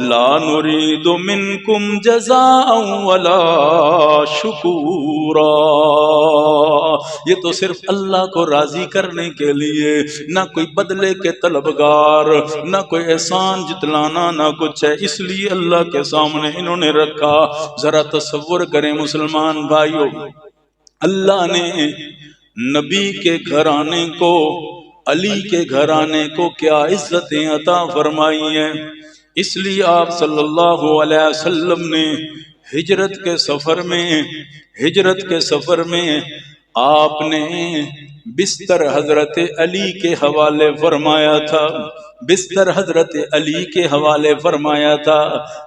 لا نرید منکم جزاء ولا شکورا، یہ تو صرف اللہ کو راضی کرنے کے لیے، نہ کوئی بدلے کے طلبگار، نہ کوئی احسان جتلانا، نہ کچھ ہے، اس لیے اللہ کے سامنے انہوں نے رکھا۔ ذرا تصور کریں مسلمان بھائیوں، اللہ نے نبی کے گھرانے کو، علی کے گھرانے کو کیا عزتیں عطا فرمائی ہیں۔ اس لیے آپ صلی اللہ علیہ وسلم نے ہجرت کے سفر میں آپ نے بستر حضرت علی کے حوالے فرمایا تھا، بستر حضرت علی کے حوالے فرمایا تھا،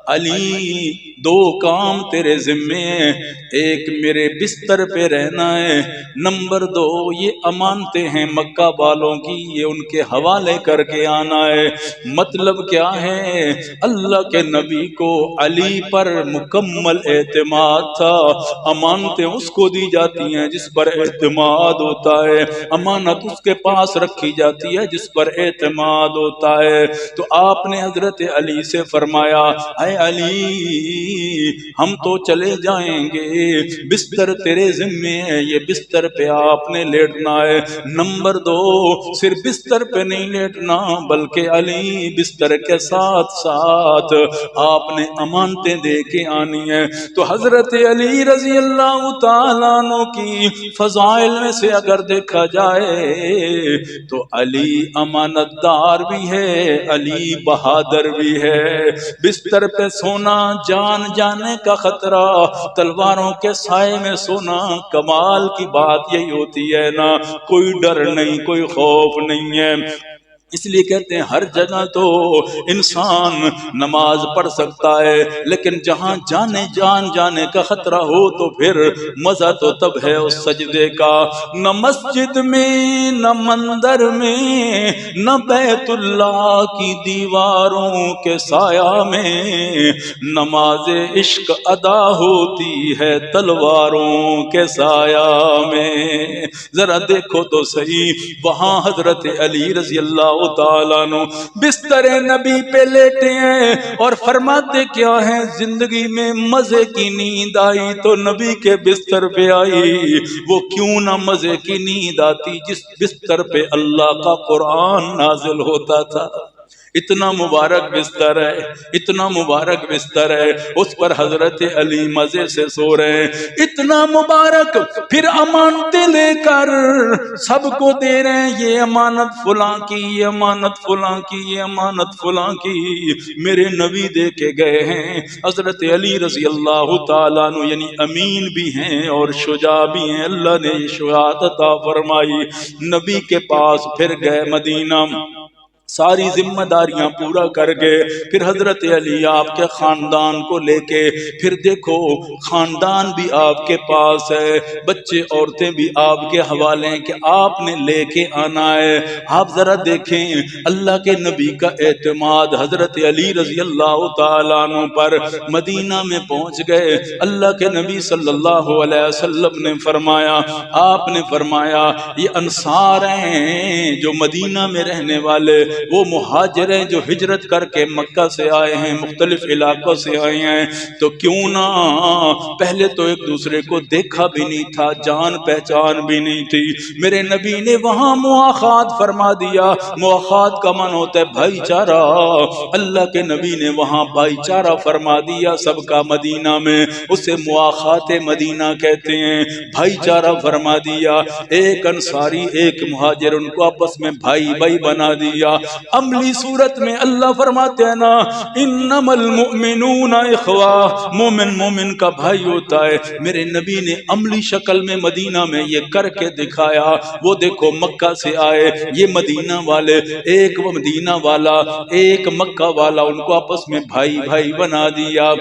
علی دو کام تیرے ذمے ہیں، ایک میرے بستر پہ رہنا ہے، نمبر دو یہ امانتیں ہیں مکہ والوں کی، یہ ان کے حوالے کر کے آنا ہے۔ مطلب کیا ہے؟ اللہ کے نبی کو علی پر مکمل اعتماد تھا، امانتیں اس کو دی جاتی ہیں جس پر اعتماد ہوتا ہے، امانت اس کے پاس رکھی جاتی ہے جس پر اعتماد ہوتا ہے۔ تو آپ نے حضرت علی سے فرمایا اے علی ہم تو چلے جائیں گے، بستر تیرے ذمے ہے، یہ بستر پہ آپ نے لیٹنا ہے۔ نمبر دو صرف بستر پہ نہیں لیٹنا بلکہ علی بستر کے ساتھ ساتھ آپ نے امانتیں دے کے آنی ہے۔ تو حضرت علی رضی اللہ تعالیٰ عنہ کی فضائل میں سے اگر دیکھا جائے تو علی امانت دار بھی ہے، علی بہادر بھی ہے۔ بستر پہ سونا جان جانے کا خطرہ، تلواروں کے سائے میں سونا، کمال کی بات یہی ہوتی ہے نا، کوئی ڈر نہیں، کوئی خوف نہیں ہے۔ اس لیے کہتے ہیں ہر جگہ تو انسان نماز پڑھ سکتا ہے، لیکن جہاں جانے کا خطرہ ہو تو پھر مزہ تو تب ہے اس سجدے کا۔ نہ مسجد میں نہ مندر میں نہ بیت اللہ کی دیواروں کے سایہ میں، نماز عشق ادا ہوتی ہے تلواروں کے سایہ میں۔ ذرا دیکھو تو صحیح، وہاں حضرت علی رضی اللہ تعالیٰ عنہ بستر نبی پہ لیٹے ہیں اور فرماتے کیا ہیں، زندگی میں مزے کی نیند آئی تو نبی کے بستر پہ آئی۔ وہ کیوں نہ مزے کی نیند آتی جس بستر پہ اللہ کا قرآن نازل ہوتا تھا۔ اتنا مبارک بستر ہے، اتنا مبارک بستر ہے، اس پر حضرت علی مزے سے سو رہے ہیں، اتنا مبارک۔ پھر امانتیں لے کر سب کو دے رہے ہیں، یہ امانت فلاں کی، یہ امانت فلاں کی، یہ امانت فلاں کی۔ میرے نبی دے کے گئے ہیں، حضرت علی رضی اللہ تعالیٰ عنہ یعنی امین بھی ہیں اور شجاع بھی ہیں، اللہ نے شجاعت عطا فرمائی۔ نبی کے پاس پھر گئے مدینہ، ساری ذمہ داریاں پورا کر گئے۔ پھر حضرت علی آپ کے خاندان کو لے کے، پھر دیکھو خاندان بھی آپ کے پاس ہے، بچے عورتیں بھی آپ کے حوالے ہیں کہ آپ نے لے کے آنا ہے۔ آپ ذرا دیکھیں اللہ کے نبی کا اعتماد حضرت علی رضی اللہ تعالیٰ عنہ پر۔ مدینہ میں پہنچ گئے، اللہ کے نبی صلی اللہ علیہ وسلم نے فرمایا، آپ نے فرمایا یہ انصار ہیں جو مدینہ میں رہنے والے، وہ مہاجر ہیں جو ہجرت کر کے مکہ سے آئے ہیں، مختلف علاقوں سے آئے ہیں، تو کیوں نہ پہلے تو ایک دوسرے کو دیکھا بھی نہیں تھا، جان پہچان بھی نہیں تھی، میرے نبی نے وہاں مواخات فرما دیا۔ مواخات کا معنی ہوتا ہے بھائی چارہ، اللہ کے نبی نے وہاں بھائی چارہ فرما دیا سب کا مدینہ میں، اسے مواخات مدینہ کہتے ہیں، بھائی چارہ فرما دیا۔ ایک انصاری ایک مہاجر، ان کو آپس میں بھائی بھائی بنا دیا۔ عملی صورت میں اللہ فرماتے ہیں نا، انما المؤمنون اخوہ، مومن مومن کا بھائی ہوتا ہے۔ میرے نبی نے عملی شکل میں مدینہ میں یہ کر کے دکھایا۔ وہ دیکھو مکہ سے آئے یہ مدینہ والے، ایک مدینہ والا ایک مکہ والا، ان کو آپس میں بھائی بھائی بنا دیا،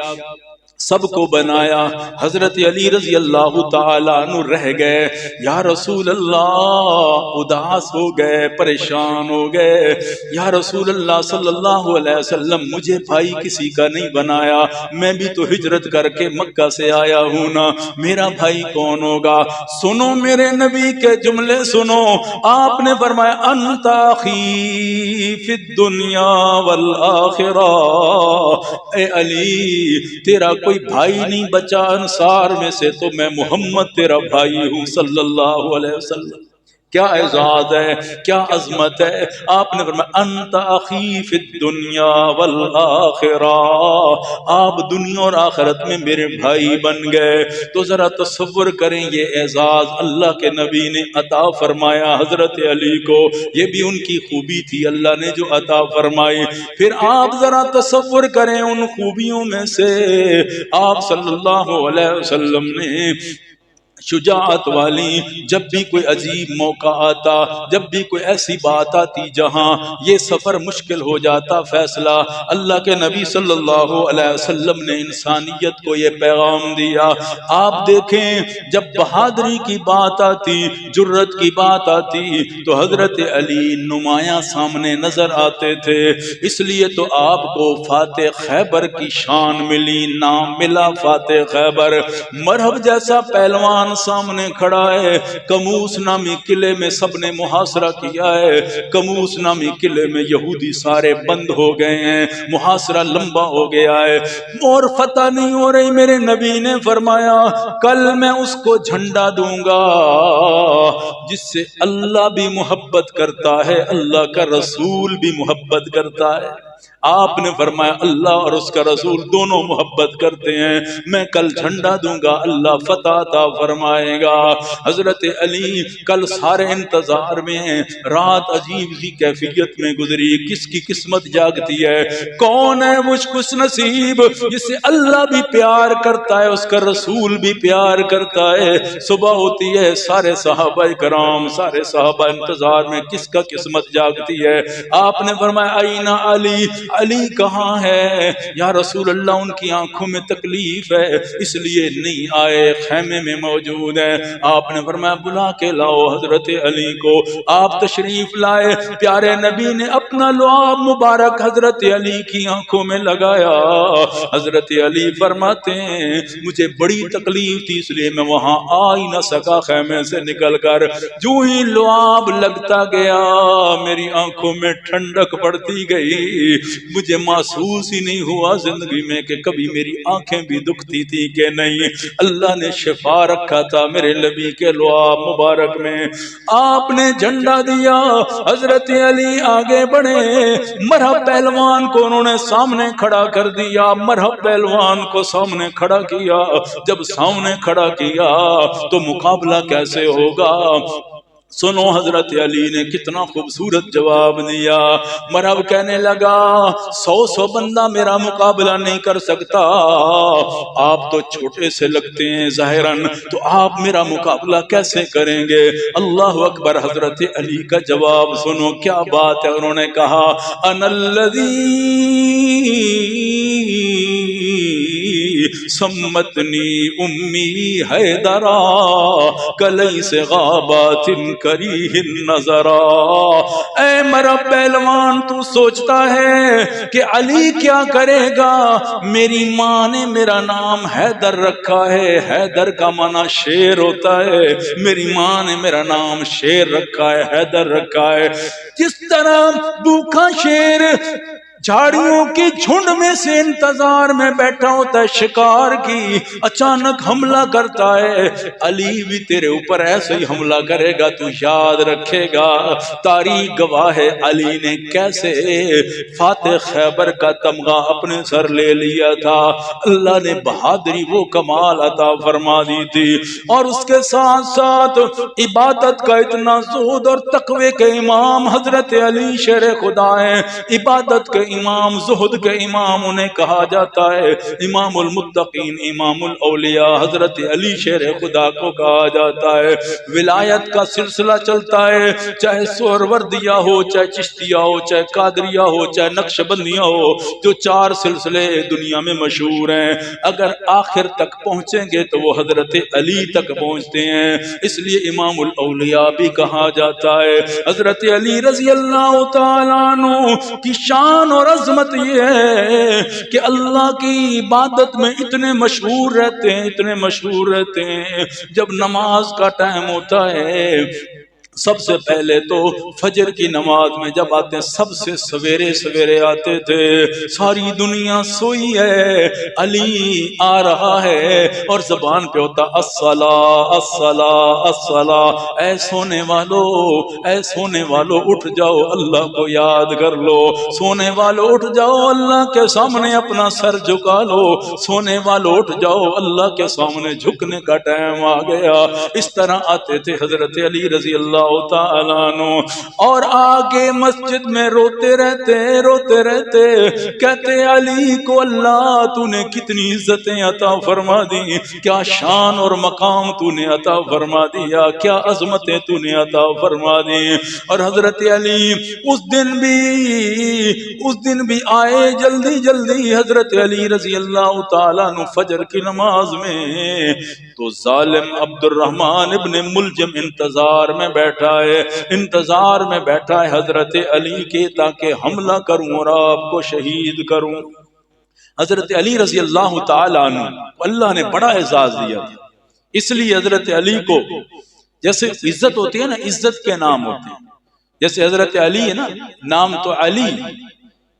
سب کو بنایا۔ حضرت علی رضی اللہ تعالیٰ عنہ رہ گئے، یا رسول اللہ اداس ہو گئے، پریشان ہو گئے، یا رسول اللہ صلی اللہ علیہ وسلم مجھے بھائی کسی کا نہیں بنایا، میں بھی تو ہجرت کر کے مکہ سے آیا ہوں نا، میرا بھائی کون ہوگا؟ سنو میرے نبی کے جملے سنو، آپ نے فرمایا انت اخی فی الدنیا والآخرہ، اے علی تیرا کوئی بھائی نہیں بچا انصار میں سے تو میں محمد تیرا بھائی ہوں صلی اللہ علیہ وسلم۔ کیا اعزاز ہے، کیا عظمت ہے۔ آپ نے فرمایا انت اخی فی الدنیا والآخرہ، آپ دنیا اور آخرت میں میرے بھائی بن گئے۔ تو ذرا تصور کریں یہ اعزاز اللہ کے نبی نے عطا فرمایا حضرت علی کو، یہ بھی ان کی خوبی تھی اللہ نے جو عطا فرمائی۔ پھر آپ ذرا تصور کریں ان خوبیوں میں سے آپ صلی اللہ علیہ وسلم نے شجاعت والی، جب بھی کوئی عجیب موقع آتا، جب بھی کوئی ایسی بات آتی جہاں یہ سفر مشکل ہو جاتا، فیصلہ اللہ کے نبی صلی اللہ علیہ وسلم نے انسانیت کو یہ پیغام دیا۔ آپ دیکھیں جب بہادری کی بات آتی، جرت کی بات آتی تو حضرت علی نمایاں سامنے نظر آتے تھے، اس لیے تو آپ کو فاتح خیبر کی شان ملی، نام ملا فاتح خیبر۔ مرہب جیسا پہلوان سامنے کھڑا ہے، کموس نامی قلعے میں سب نے محاصرہ کیا ہے، کموس نامی قلعے میں یہودی سارے بند ہو گئے ہیں، محاصرہ لمبا ہو گیا ہے اور فتح نہیں ہو رہی۔ میرے نبی نے فرمایا کل میں اس کو جھنڈا دوں گا جس سے اللہ بھی محبت کرتا ہے، اللہ کا رسول بھی محبت کرتا ہے۔ آپ نے فرمایا اللہ اور اس کا رسول دونوں محبت کرتے ہیں، میں کل جھنڈا دوں گا، اللہ فتح عطا فرمائے گا۔ حضرت علی کل سارے انتظار میں ہیں، رات عجیب سی کیفیت میں گزری، کس کی قسمت جاگتی ہے؟ کون ہے وہ خوش نصیب جسے اللہ بھی پیار کرتا ہے، اس کا رسول بھی پیار کرتا ہے؟ صبح ہوتی ہے، سارے صحابہ کرام، سارے صحابہ انتظار میں، کس کا قسمت جاگتی ہے؟ آپ نے فرمایا اینا علی، علی کہاں ہے یا رسول اللہ؟ ان کی آنکھوں میں تکلیف ہے اس لیے نہیں آئے، خیمے میں موجود ہے۔ آپ نے فرمایا بلا کے لاؤ حضرت علی کو۔ آپ تشریف لائے، پیارے نبی نے اپنا لعاب مبارک حضرت علی کی آنکھوں میں لگایا۔ حضرت علی فرماتے ہیں مجھے بڑی تکلیف تھی اس لیے میں وہاں آ ہی نہ سکا خیمے سے نکل کر، جو ہی لعاب لگتا گیا میری آنکھوں میں ٹھنڈک پڑتی گئی، مجھے محسوس ہی نہیں ہوا زندگی میں کہ کبھی میری آنکھیں بھی دکھتی تھی کہ نہیں۔ اللہ نے شفا رکھا تھا میرے نبی کے لعاب مبارک میں۔ آپ نے جھنڈا دیا، حضرت علی آگے بڑھے، مرحب پہلوان کو انہوں نے سامنے کھڑا کر دیا، مرحب پہلوان کو سامنے کھڑا کیا۔ جب سامنے کھڑا کیا تو مقابلہ کیسے ہوگا؟ سنو حضرت علی نے کتنا خوبصورت جواب دیا۔ مرحب کہنے لگا 100 بندہ میرا مقابلہ نہیں کر سکتا، آپ تو چھوٹے سے لگتے ہیں ظاہراً، تو آپ میرا مقابلہ کیسے کریں گے؟ اللہ اکبر۔ حضرت علی کا جواب سنو کیا بات ہے، انہوں نے کہا انا الذی سمتنی امی حیدرا کلیس غابات کریہ نظرا۔ اے مرا پہلوان، تو سوچتا ہے کہ علی کیا کرے گا؟ میری ماں نے میرا نام حیدر رکھا ہے، حیدر کا معنی شیر ہوتا ہے، میری ماں نے میرا نام شیر رکھا ہے، حیدر رکھا ہے۔ جس طرح بھوکا شیر جھاڑیوں کی جھنڈ میں سے انتظار میں بیٹھا ہوتا ہے شکار کی، اچانک حملہ کرتا ہے، علی بھی تیرے اوپر ایسے ہی حملہ کرے گا، تو یاد رکھے گا۔ تاریخ گواہ ہے علی نے کیسے فاتح خیبر کا تمغہ اپنے سر لے لیا تھا، اللہ نے بہادری وہ کمال عطا فرما دی تھی۔ اور اس کے ساتھ ساتھ عبادت کا اتنا زہد اور تقوی کے امام حضرت علی شیر خدا ہیں، عبادت کے امام، زہد کے امام انہیں کہا جاتا ہے، امام المتقین، امام الاولیاء حضرت علی شیر خدا کو کہا جاتا ہے۔ ولایت کا سلسلہ چلتا ہے، چاہے سہروردیہ ہو، چاہے چشتیہ ہو، چاہے قادریہ ہو، چاہے نقشبندیہ ہو، جو 4 سلسلے دنیا میں مشہور ہیں، اگر آخر تک پہنچیں گے تو وہ حضرت علی تک پہنچتے ہیں، اس لیے امام الاولیاء بھی کہا جاتا ہے۔ حضرت علی رضی اللہ تعالیٰ عنہ کی شان اور عظمت یہ ہے کہ اللہ کی عبادت میں اتنے مشہور رہتے ہیں، اتنے مشہور رہتے ہیں، جب نماز کا ٹائم ہوتا ہے سب سے پہلے تو فجر کی نماز میں جب آتے ہیں سب سے سویرے سویرے آتے تھے، ساری دنیا سوئی ہے، علی آ رہا ہے اور زبان پہ ہوتا الصلاۃ الصلاۃ الصلاۃ، اے سونے والو، اے سونے والو اٹھ جاؤ، اللہ کو یاد کر لو، سونے والو اٹھ جاؤ، اللہ کے سامنے اپنا سر جھکا لو، سونے والو اٹھ جاؤ، اللہ کے سامنے جھکنے کا ٹائم آ گیا۔ اس طرح آتے تھے حضرت علی رضی اللہ تعالیٰ عنہ، اور آگے مسجد میں روتے رہتے روتے رہتے، کہتے علی کو اللہ تو نے کتنی عزتیں عطا فرما دی، کیا شان اور مقام تو نے عطا فرما دیا، کیا عظمتیں تو نے عطا فرما دی۔ اور حضرت علی اس دن بھی آئے جلدی جلدی، حضرت علی رضی اللہ تعالیٰ عنہ فجر کی نماز میں، تو ظالم عبد الرحمن ابن ملجم انتظار میں بیٹھا ہے، انتظار میں بیٹھا ہے حضرت علی کے، تاکہ حملہ کروں اور آپ کو شہید کروں۔ حضرت علی رضی اللہ تعالیٰ عنہ اللہ نے بڑا اعزاز دیا تھا، اس لیے حضرت علی کو جیسے عزت ہوتی ہے نا، عزت کے نام ہوتے ہیں، جیسے حضرت علی ہے نا، نام تو علی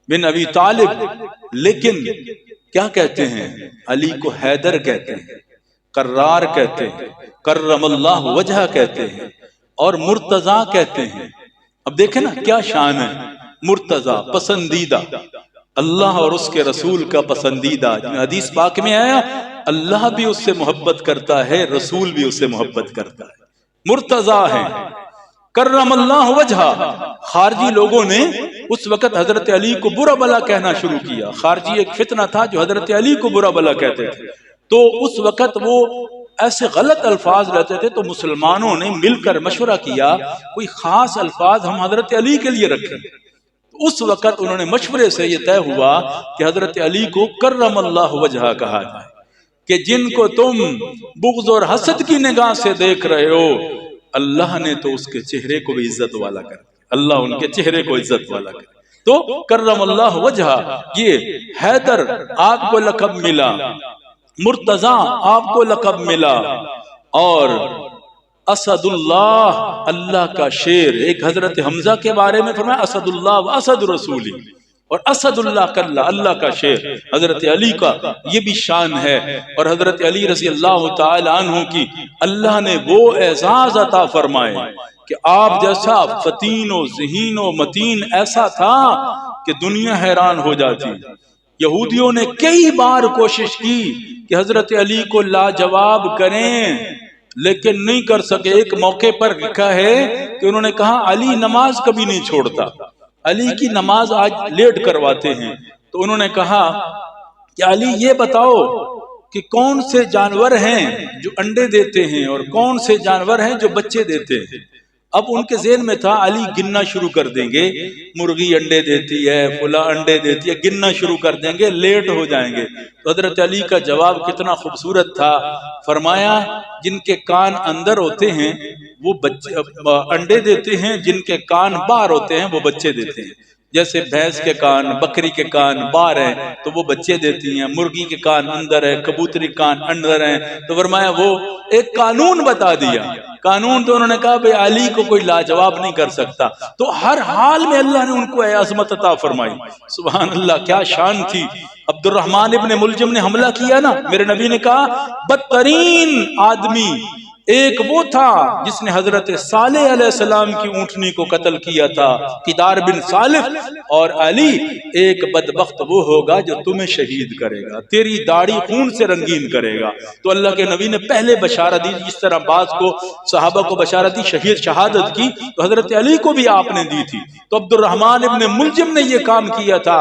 بن ابی طالب، لیکن کیا کہتے ہیں؟ علی کو حیدر کہتے ہیں، کرار کہتے ہیں، کرم اللہ وجہ کہتے ہیں، اور مرتضی کہتے ہیں۔ اب دیکھیں نا کیا شان ہے، مرتضی پسندیدہ، اللہ اور اس کے رسول کا پسندیدہ، حدیث پاک میں آیا اللہ بھی اس سے محبت کرتا ہے، رسول بھی اس سے محبت کرتا ہے، مرتضی ہے، کرم اللہ وجہہ۔ خارجی لوگوں نے اس وقت حضرت علی کو برا بلا کہنا شروع کیا، خارجی ایک فتنہ تھا جو حضرت علی کو برا بلا کہتے تھے، تو اس وقت وہ ایسے غلط الفاظ لیتے تھے، تو مسلمانوں نے مل کر مشورہ کیا کوئی خاص الفاظ ہم حضرت علی کے لیے رکھیں۔ اس وقت انہوں نے مشورے سے یہ طے ہوا کہ حضرت علی کو کرم اللہ وجہہ کہا جائے، کہ جن کو تم بغض اور حسد کی نگاہ سے دیکھ رہے ہو، اللہ نے تو اس کے چہرے کو بھی عزت والا کر دیا، اللہ ان کے چہرے کو عزت والا کر دیا۔ تو کرم اللہ وجہہ، یہ حیدر آپ کو لقب ملا، مرتضی آپ کو لقب ملا، اور اسد اللہ، اللہ کا شیر۔ ایک حضرت حمزہ کے بارے میں فرمایا اسد اللہ و اسد رسولی، اور اسد اللہ کا اللہ کا شیر حضرت علی کا یہ بھی شان ہے۔ اور حضرت علی رضی اللہ تعالی عنہ کی اللہ نے وہ اعزاز عطا فرمائے کہ آپ جیسا فتین و ذہین و متین ایسا تھا کہ دنیا حیران ہو جاتی۔ یہودیوں نے کئی بار کوشش کی کہ حضرت علی کو لاجواب کریں، لیکن نہیں کر سکے۔ ایک موقع پر لکھا ہے کہ انہوں نے کہا علی نماز کبھی نہیں چھوڑتا، علی کی نماز آج لیٹ کرواتے ہیں۔ تو انہوں نے کہا کہ علی یہ بتاؤ کہ کون سے جانور ہیں جو انڈے دیتے ہیں اور کون سے جانور ہیں جو بچے دیتے ہیں۔ اب ان کے ذہن میں تھا علی گننا شروع کر دیں گے، مرغی انڈے دیتی ہے، فلاں انڈے دیتی ہے، گننا شروع کر دیں گے، لیٹ ہو جائیں گے۔ تو حضرت علی کا جواب کتنا خوبصورت تھا، فرمایا جن کے کان اندر ہوتے ہیں وہ بچے انڈے دیتے ہیں، جن کے کان باہر ہوتے ہیں وہ بچے دیتے ہیں۔ جیسے بھینس کے کان، بکری کے کان باہر ہیں تو وہ بچے دیتی ہیں، مرغی کے کان اندر ہے، کبوتری کان اندر ہیں۔ تو فرمایا وہ ایک قانون بتا دیا، قانون تو انہوں نے کہا بھئی علی کو کوئی لاجواب نہیں کر سکتا۔ تو ہر حال میں اللہ نے ان کو عظمت عطا فرمائی۔ سبحان اللہ، کیا شان تھی۔ عبد الرحمن ابن ملجم نے حملہ کیا نا، میرے نبی نے کہا بدترین آدمی ایک وہ تھا جس نے حضرت صالح علیہ السلام کی اونٹنی کو قتل کیا تھا، قدار بن صالح، اور علی ایک بدبخت وہ ہوگا جو تمہیں شہید کرے گا، تیری داڑھی خون سے رنگین کرے گا۔ تو اللہ کے نبی نے پہلے بشارت دی، جس طرح بعض کو صحابہ کو بشارت دی شہادت کی، تو حضرت علی کو بھی آپ نے دی تھی۔ تو عبد الرحمن ابن ملجم نے یہ کام کیا تھا،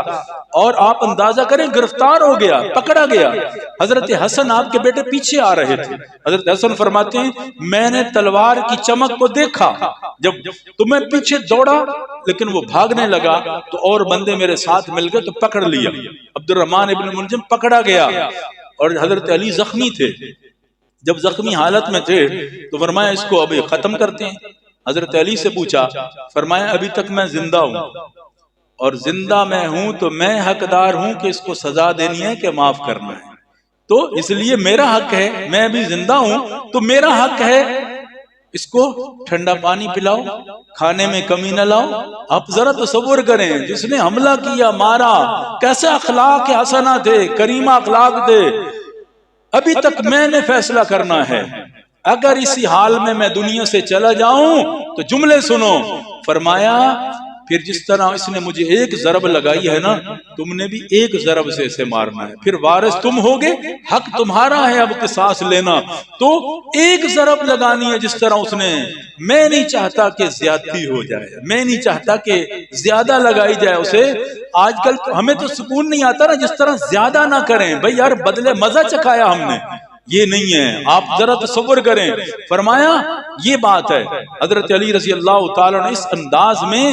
اور آپ اندازہ کریں گرفتار ہو گیا، پکڑا گیا۔ حضرت حسن آپ کے بیٹے پیچھے آ رہے تھے، حضرت حسن فرماتے ہیں میں نے تلوار کی چمک کو دیکھا، جب تمہیں پیچھے دوڑا لیکن وہ بھاگنے لگا تو اور بندے میرے ساتھ مل گئے تو پکڑ لیا۔ عبد الرحمن ابن ملجم پکڑا گیا، اور حضرت علی زخمی تھے۔ جب زخمی حالت میں تھے تو فرمایا اس کو ابھی ختم کرتے ہیں۔ حضرت علی سے پوچھا، فرمایا ابھی تک میں زندہ ہوں، اور زندہ میں ہوں تو میں حقدار ہوں کہ اس کو سزا دینی ہے کہ معاف کرنا ہے، تو اس لیے میرا حق ہے، میں بھی زندہ ہوں تو میرا حق ہے، اس کو ٹھنڈا پانی پلاؤ، کھانے میں کمی نہ لاؤ۔ آپ ذرا تصور کریں، جس نے حملہ کیا، مارا، کیسے اخلاق حسنہ تھے، کریمہ اخلاق تھے، ابھی تک میں نے فیصلہ کرنا ہے، اگر اسی حال میں دنیا سے چلا جاؤں تو جملے سنو۔ فرمایا پھر جس طرح اس نے مجھے ایک ضرب لگائی ہے نا، تم نے بھی ایک ضرب سے اسے مارنا ہے، پھر وارث تم ہوگے، حق تمہارا ہے اب قصاص لینا، تو ایک ضرب لگانی ہے جس طرح اس نے۔ میں نہیں چاہتا کہ زیادتی ہو جائے، میں نہیں چاہتا کہ زیادہ لگائی جائے اسے۔ آج کل ہمیں تو سکون نہیں آتا نا، جس طرح زیادہ نہ کریں، بھئی یار بدلے مزہ چکھایا ہم نے، یہ نہیں ہے، آپ ذرا تصور کریں۔ فرمایا یہ بات ہے، حضرت علی رضی اللہ تعالیٰ نے اس انداز میں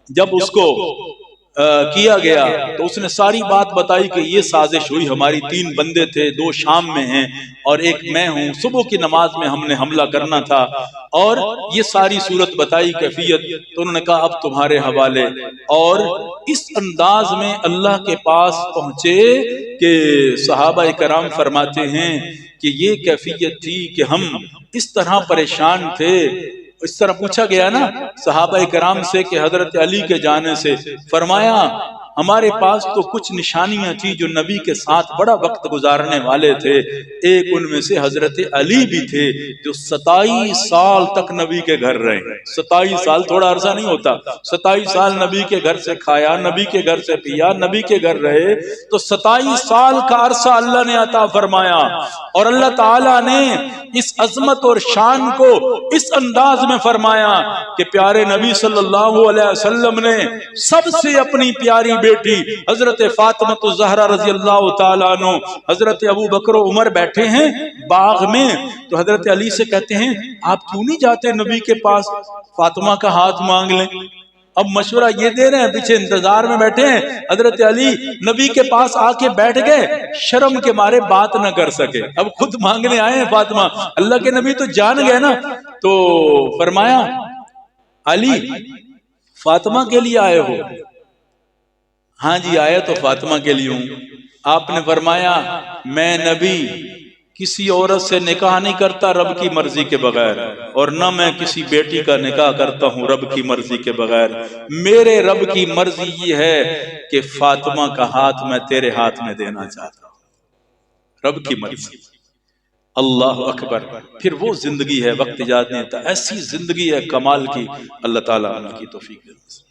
جب اس کو کیا گیا تو اس نے ساری بات بتائی کہ یہ سازش ہوئی، ہماری 3 بندے تھے، 2 شام میں ہیں اور ایک میں ہوں، صبح کی نماز میں ہم نے حملہ کرنا تھا، اور یہ ساری صورت بتائی، کیفیت۔ تو انہوں نے کہا اب تمہارے حوالے، اور اس انداز میں اللہ کے پاس پہنچے کہ صحابہ کرام فرماتے ہیں کہ یہ کیفیت تھی کہ ہم اس طرح پریشان تھے۔ اس طرح پوچھا گیا نا صحابہ کرام سے کہ حضرت علی کے جانے سے، فرمایا ہمارے پاس تو کچھ نشانیاں تھی جو نبی کے ساتھ بڑا وقت گزارنے والے تھے، ایک ان میں سے حضرت علی بھی تھے جو 27 سال تک نبی کے گھر رہے۔ 27 سال تھوڑا عرصہ نہیں ہوتا، 27 سال نبی کے گھر سے کھایا، نبی کے گھر سے پیا، نبی کے گھر رہے، تو 27 سال کا عرصہ اللہ نے عطا فرمایا۔ اور اللہ تعالیٰ نے اس عظمت اور شان کو اس انداز میں فرمایا کہ پیارے نبی صلی اللہ علیہ وسلم نے سب سے اپنی پیاری بیٹی حضرت فاطمہ الزہرا رضی اللہ تعالیٰ عنہ، حضرت ابو بکر و عمر بیٹھے ہیں باغ میں، تو حضرت علی سے کہتے ہیں آپ کیوں نہیں جاتے نبی کے پاس، فاطمہ کا ہاتھ مانگ لیں۔ اب مشورہ یہ دے رہے ہیں، پیچھے انتظار میں بیٹھے ہیں، حضرت علی نبی کے پاس آ کے بیٹھ گئے، شرم کے مارے بات نہ کر سکے، اب خود مانگنے آئے ہیں فاطمہ، اللہ کے نبی تو جان گئے نا، تو فرمایا علی فاطمہ کے لیے آئے ہو؟ ہاں جی آیا تو فاطمہ کے لیے ہوں۔ آپ نے فرمایا میں نبی کسی عورت سے نکاح نہیں کرتا رب کی مرضی کے بغیر، اور نہ میں کسی بیٹی کا نکاح کرتا ہوں رب کی مرضی کے بغیر، میرے رب کی مرضی یہ ہے کہ فاطمہ کا ہاتھ میں تیرے ہاتھ میں دینا چاہتا ہوں، رب کی مرضی۔ اللہ اکبر، پھر وہ زندگی ہے وقت یاد نہیں تھا، ایسی زندگی ہے کمال کی، اللہ تعالیٰ عنہ کی توفیق دے۔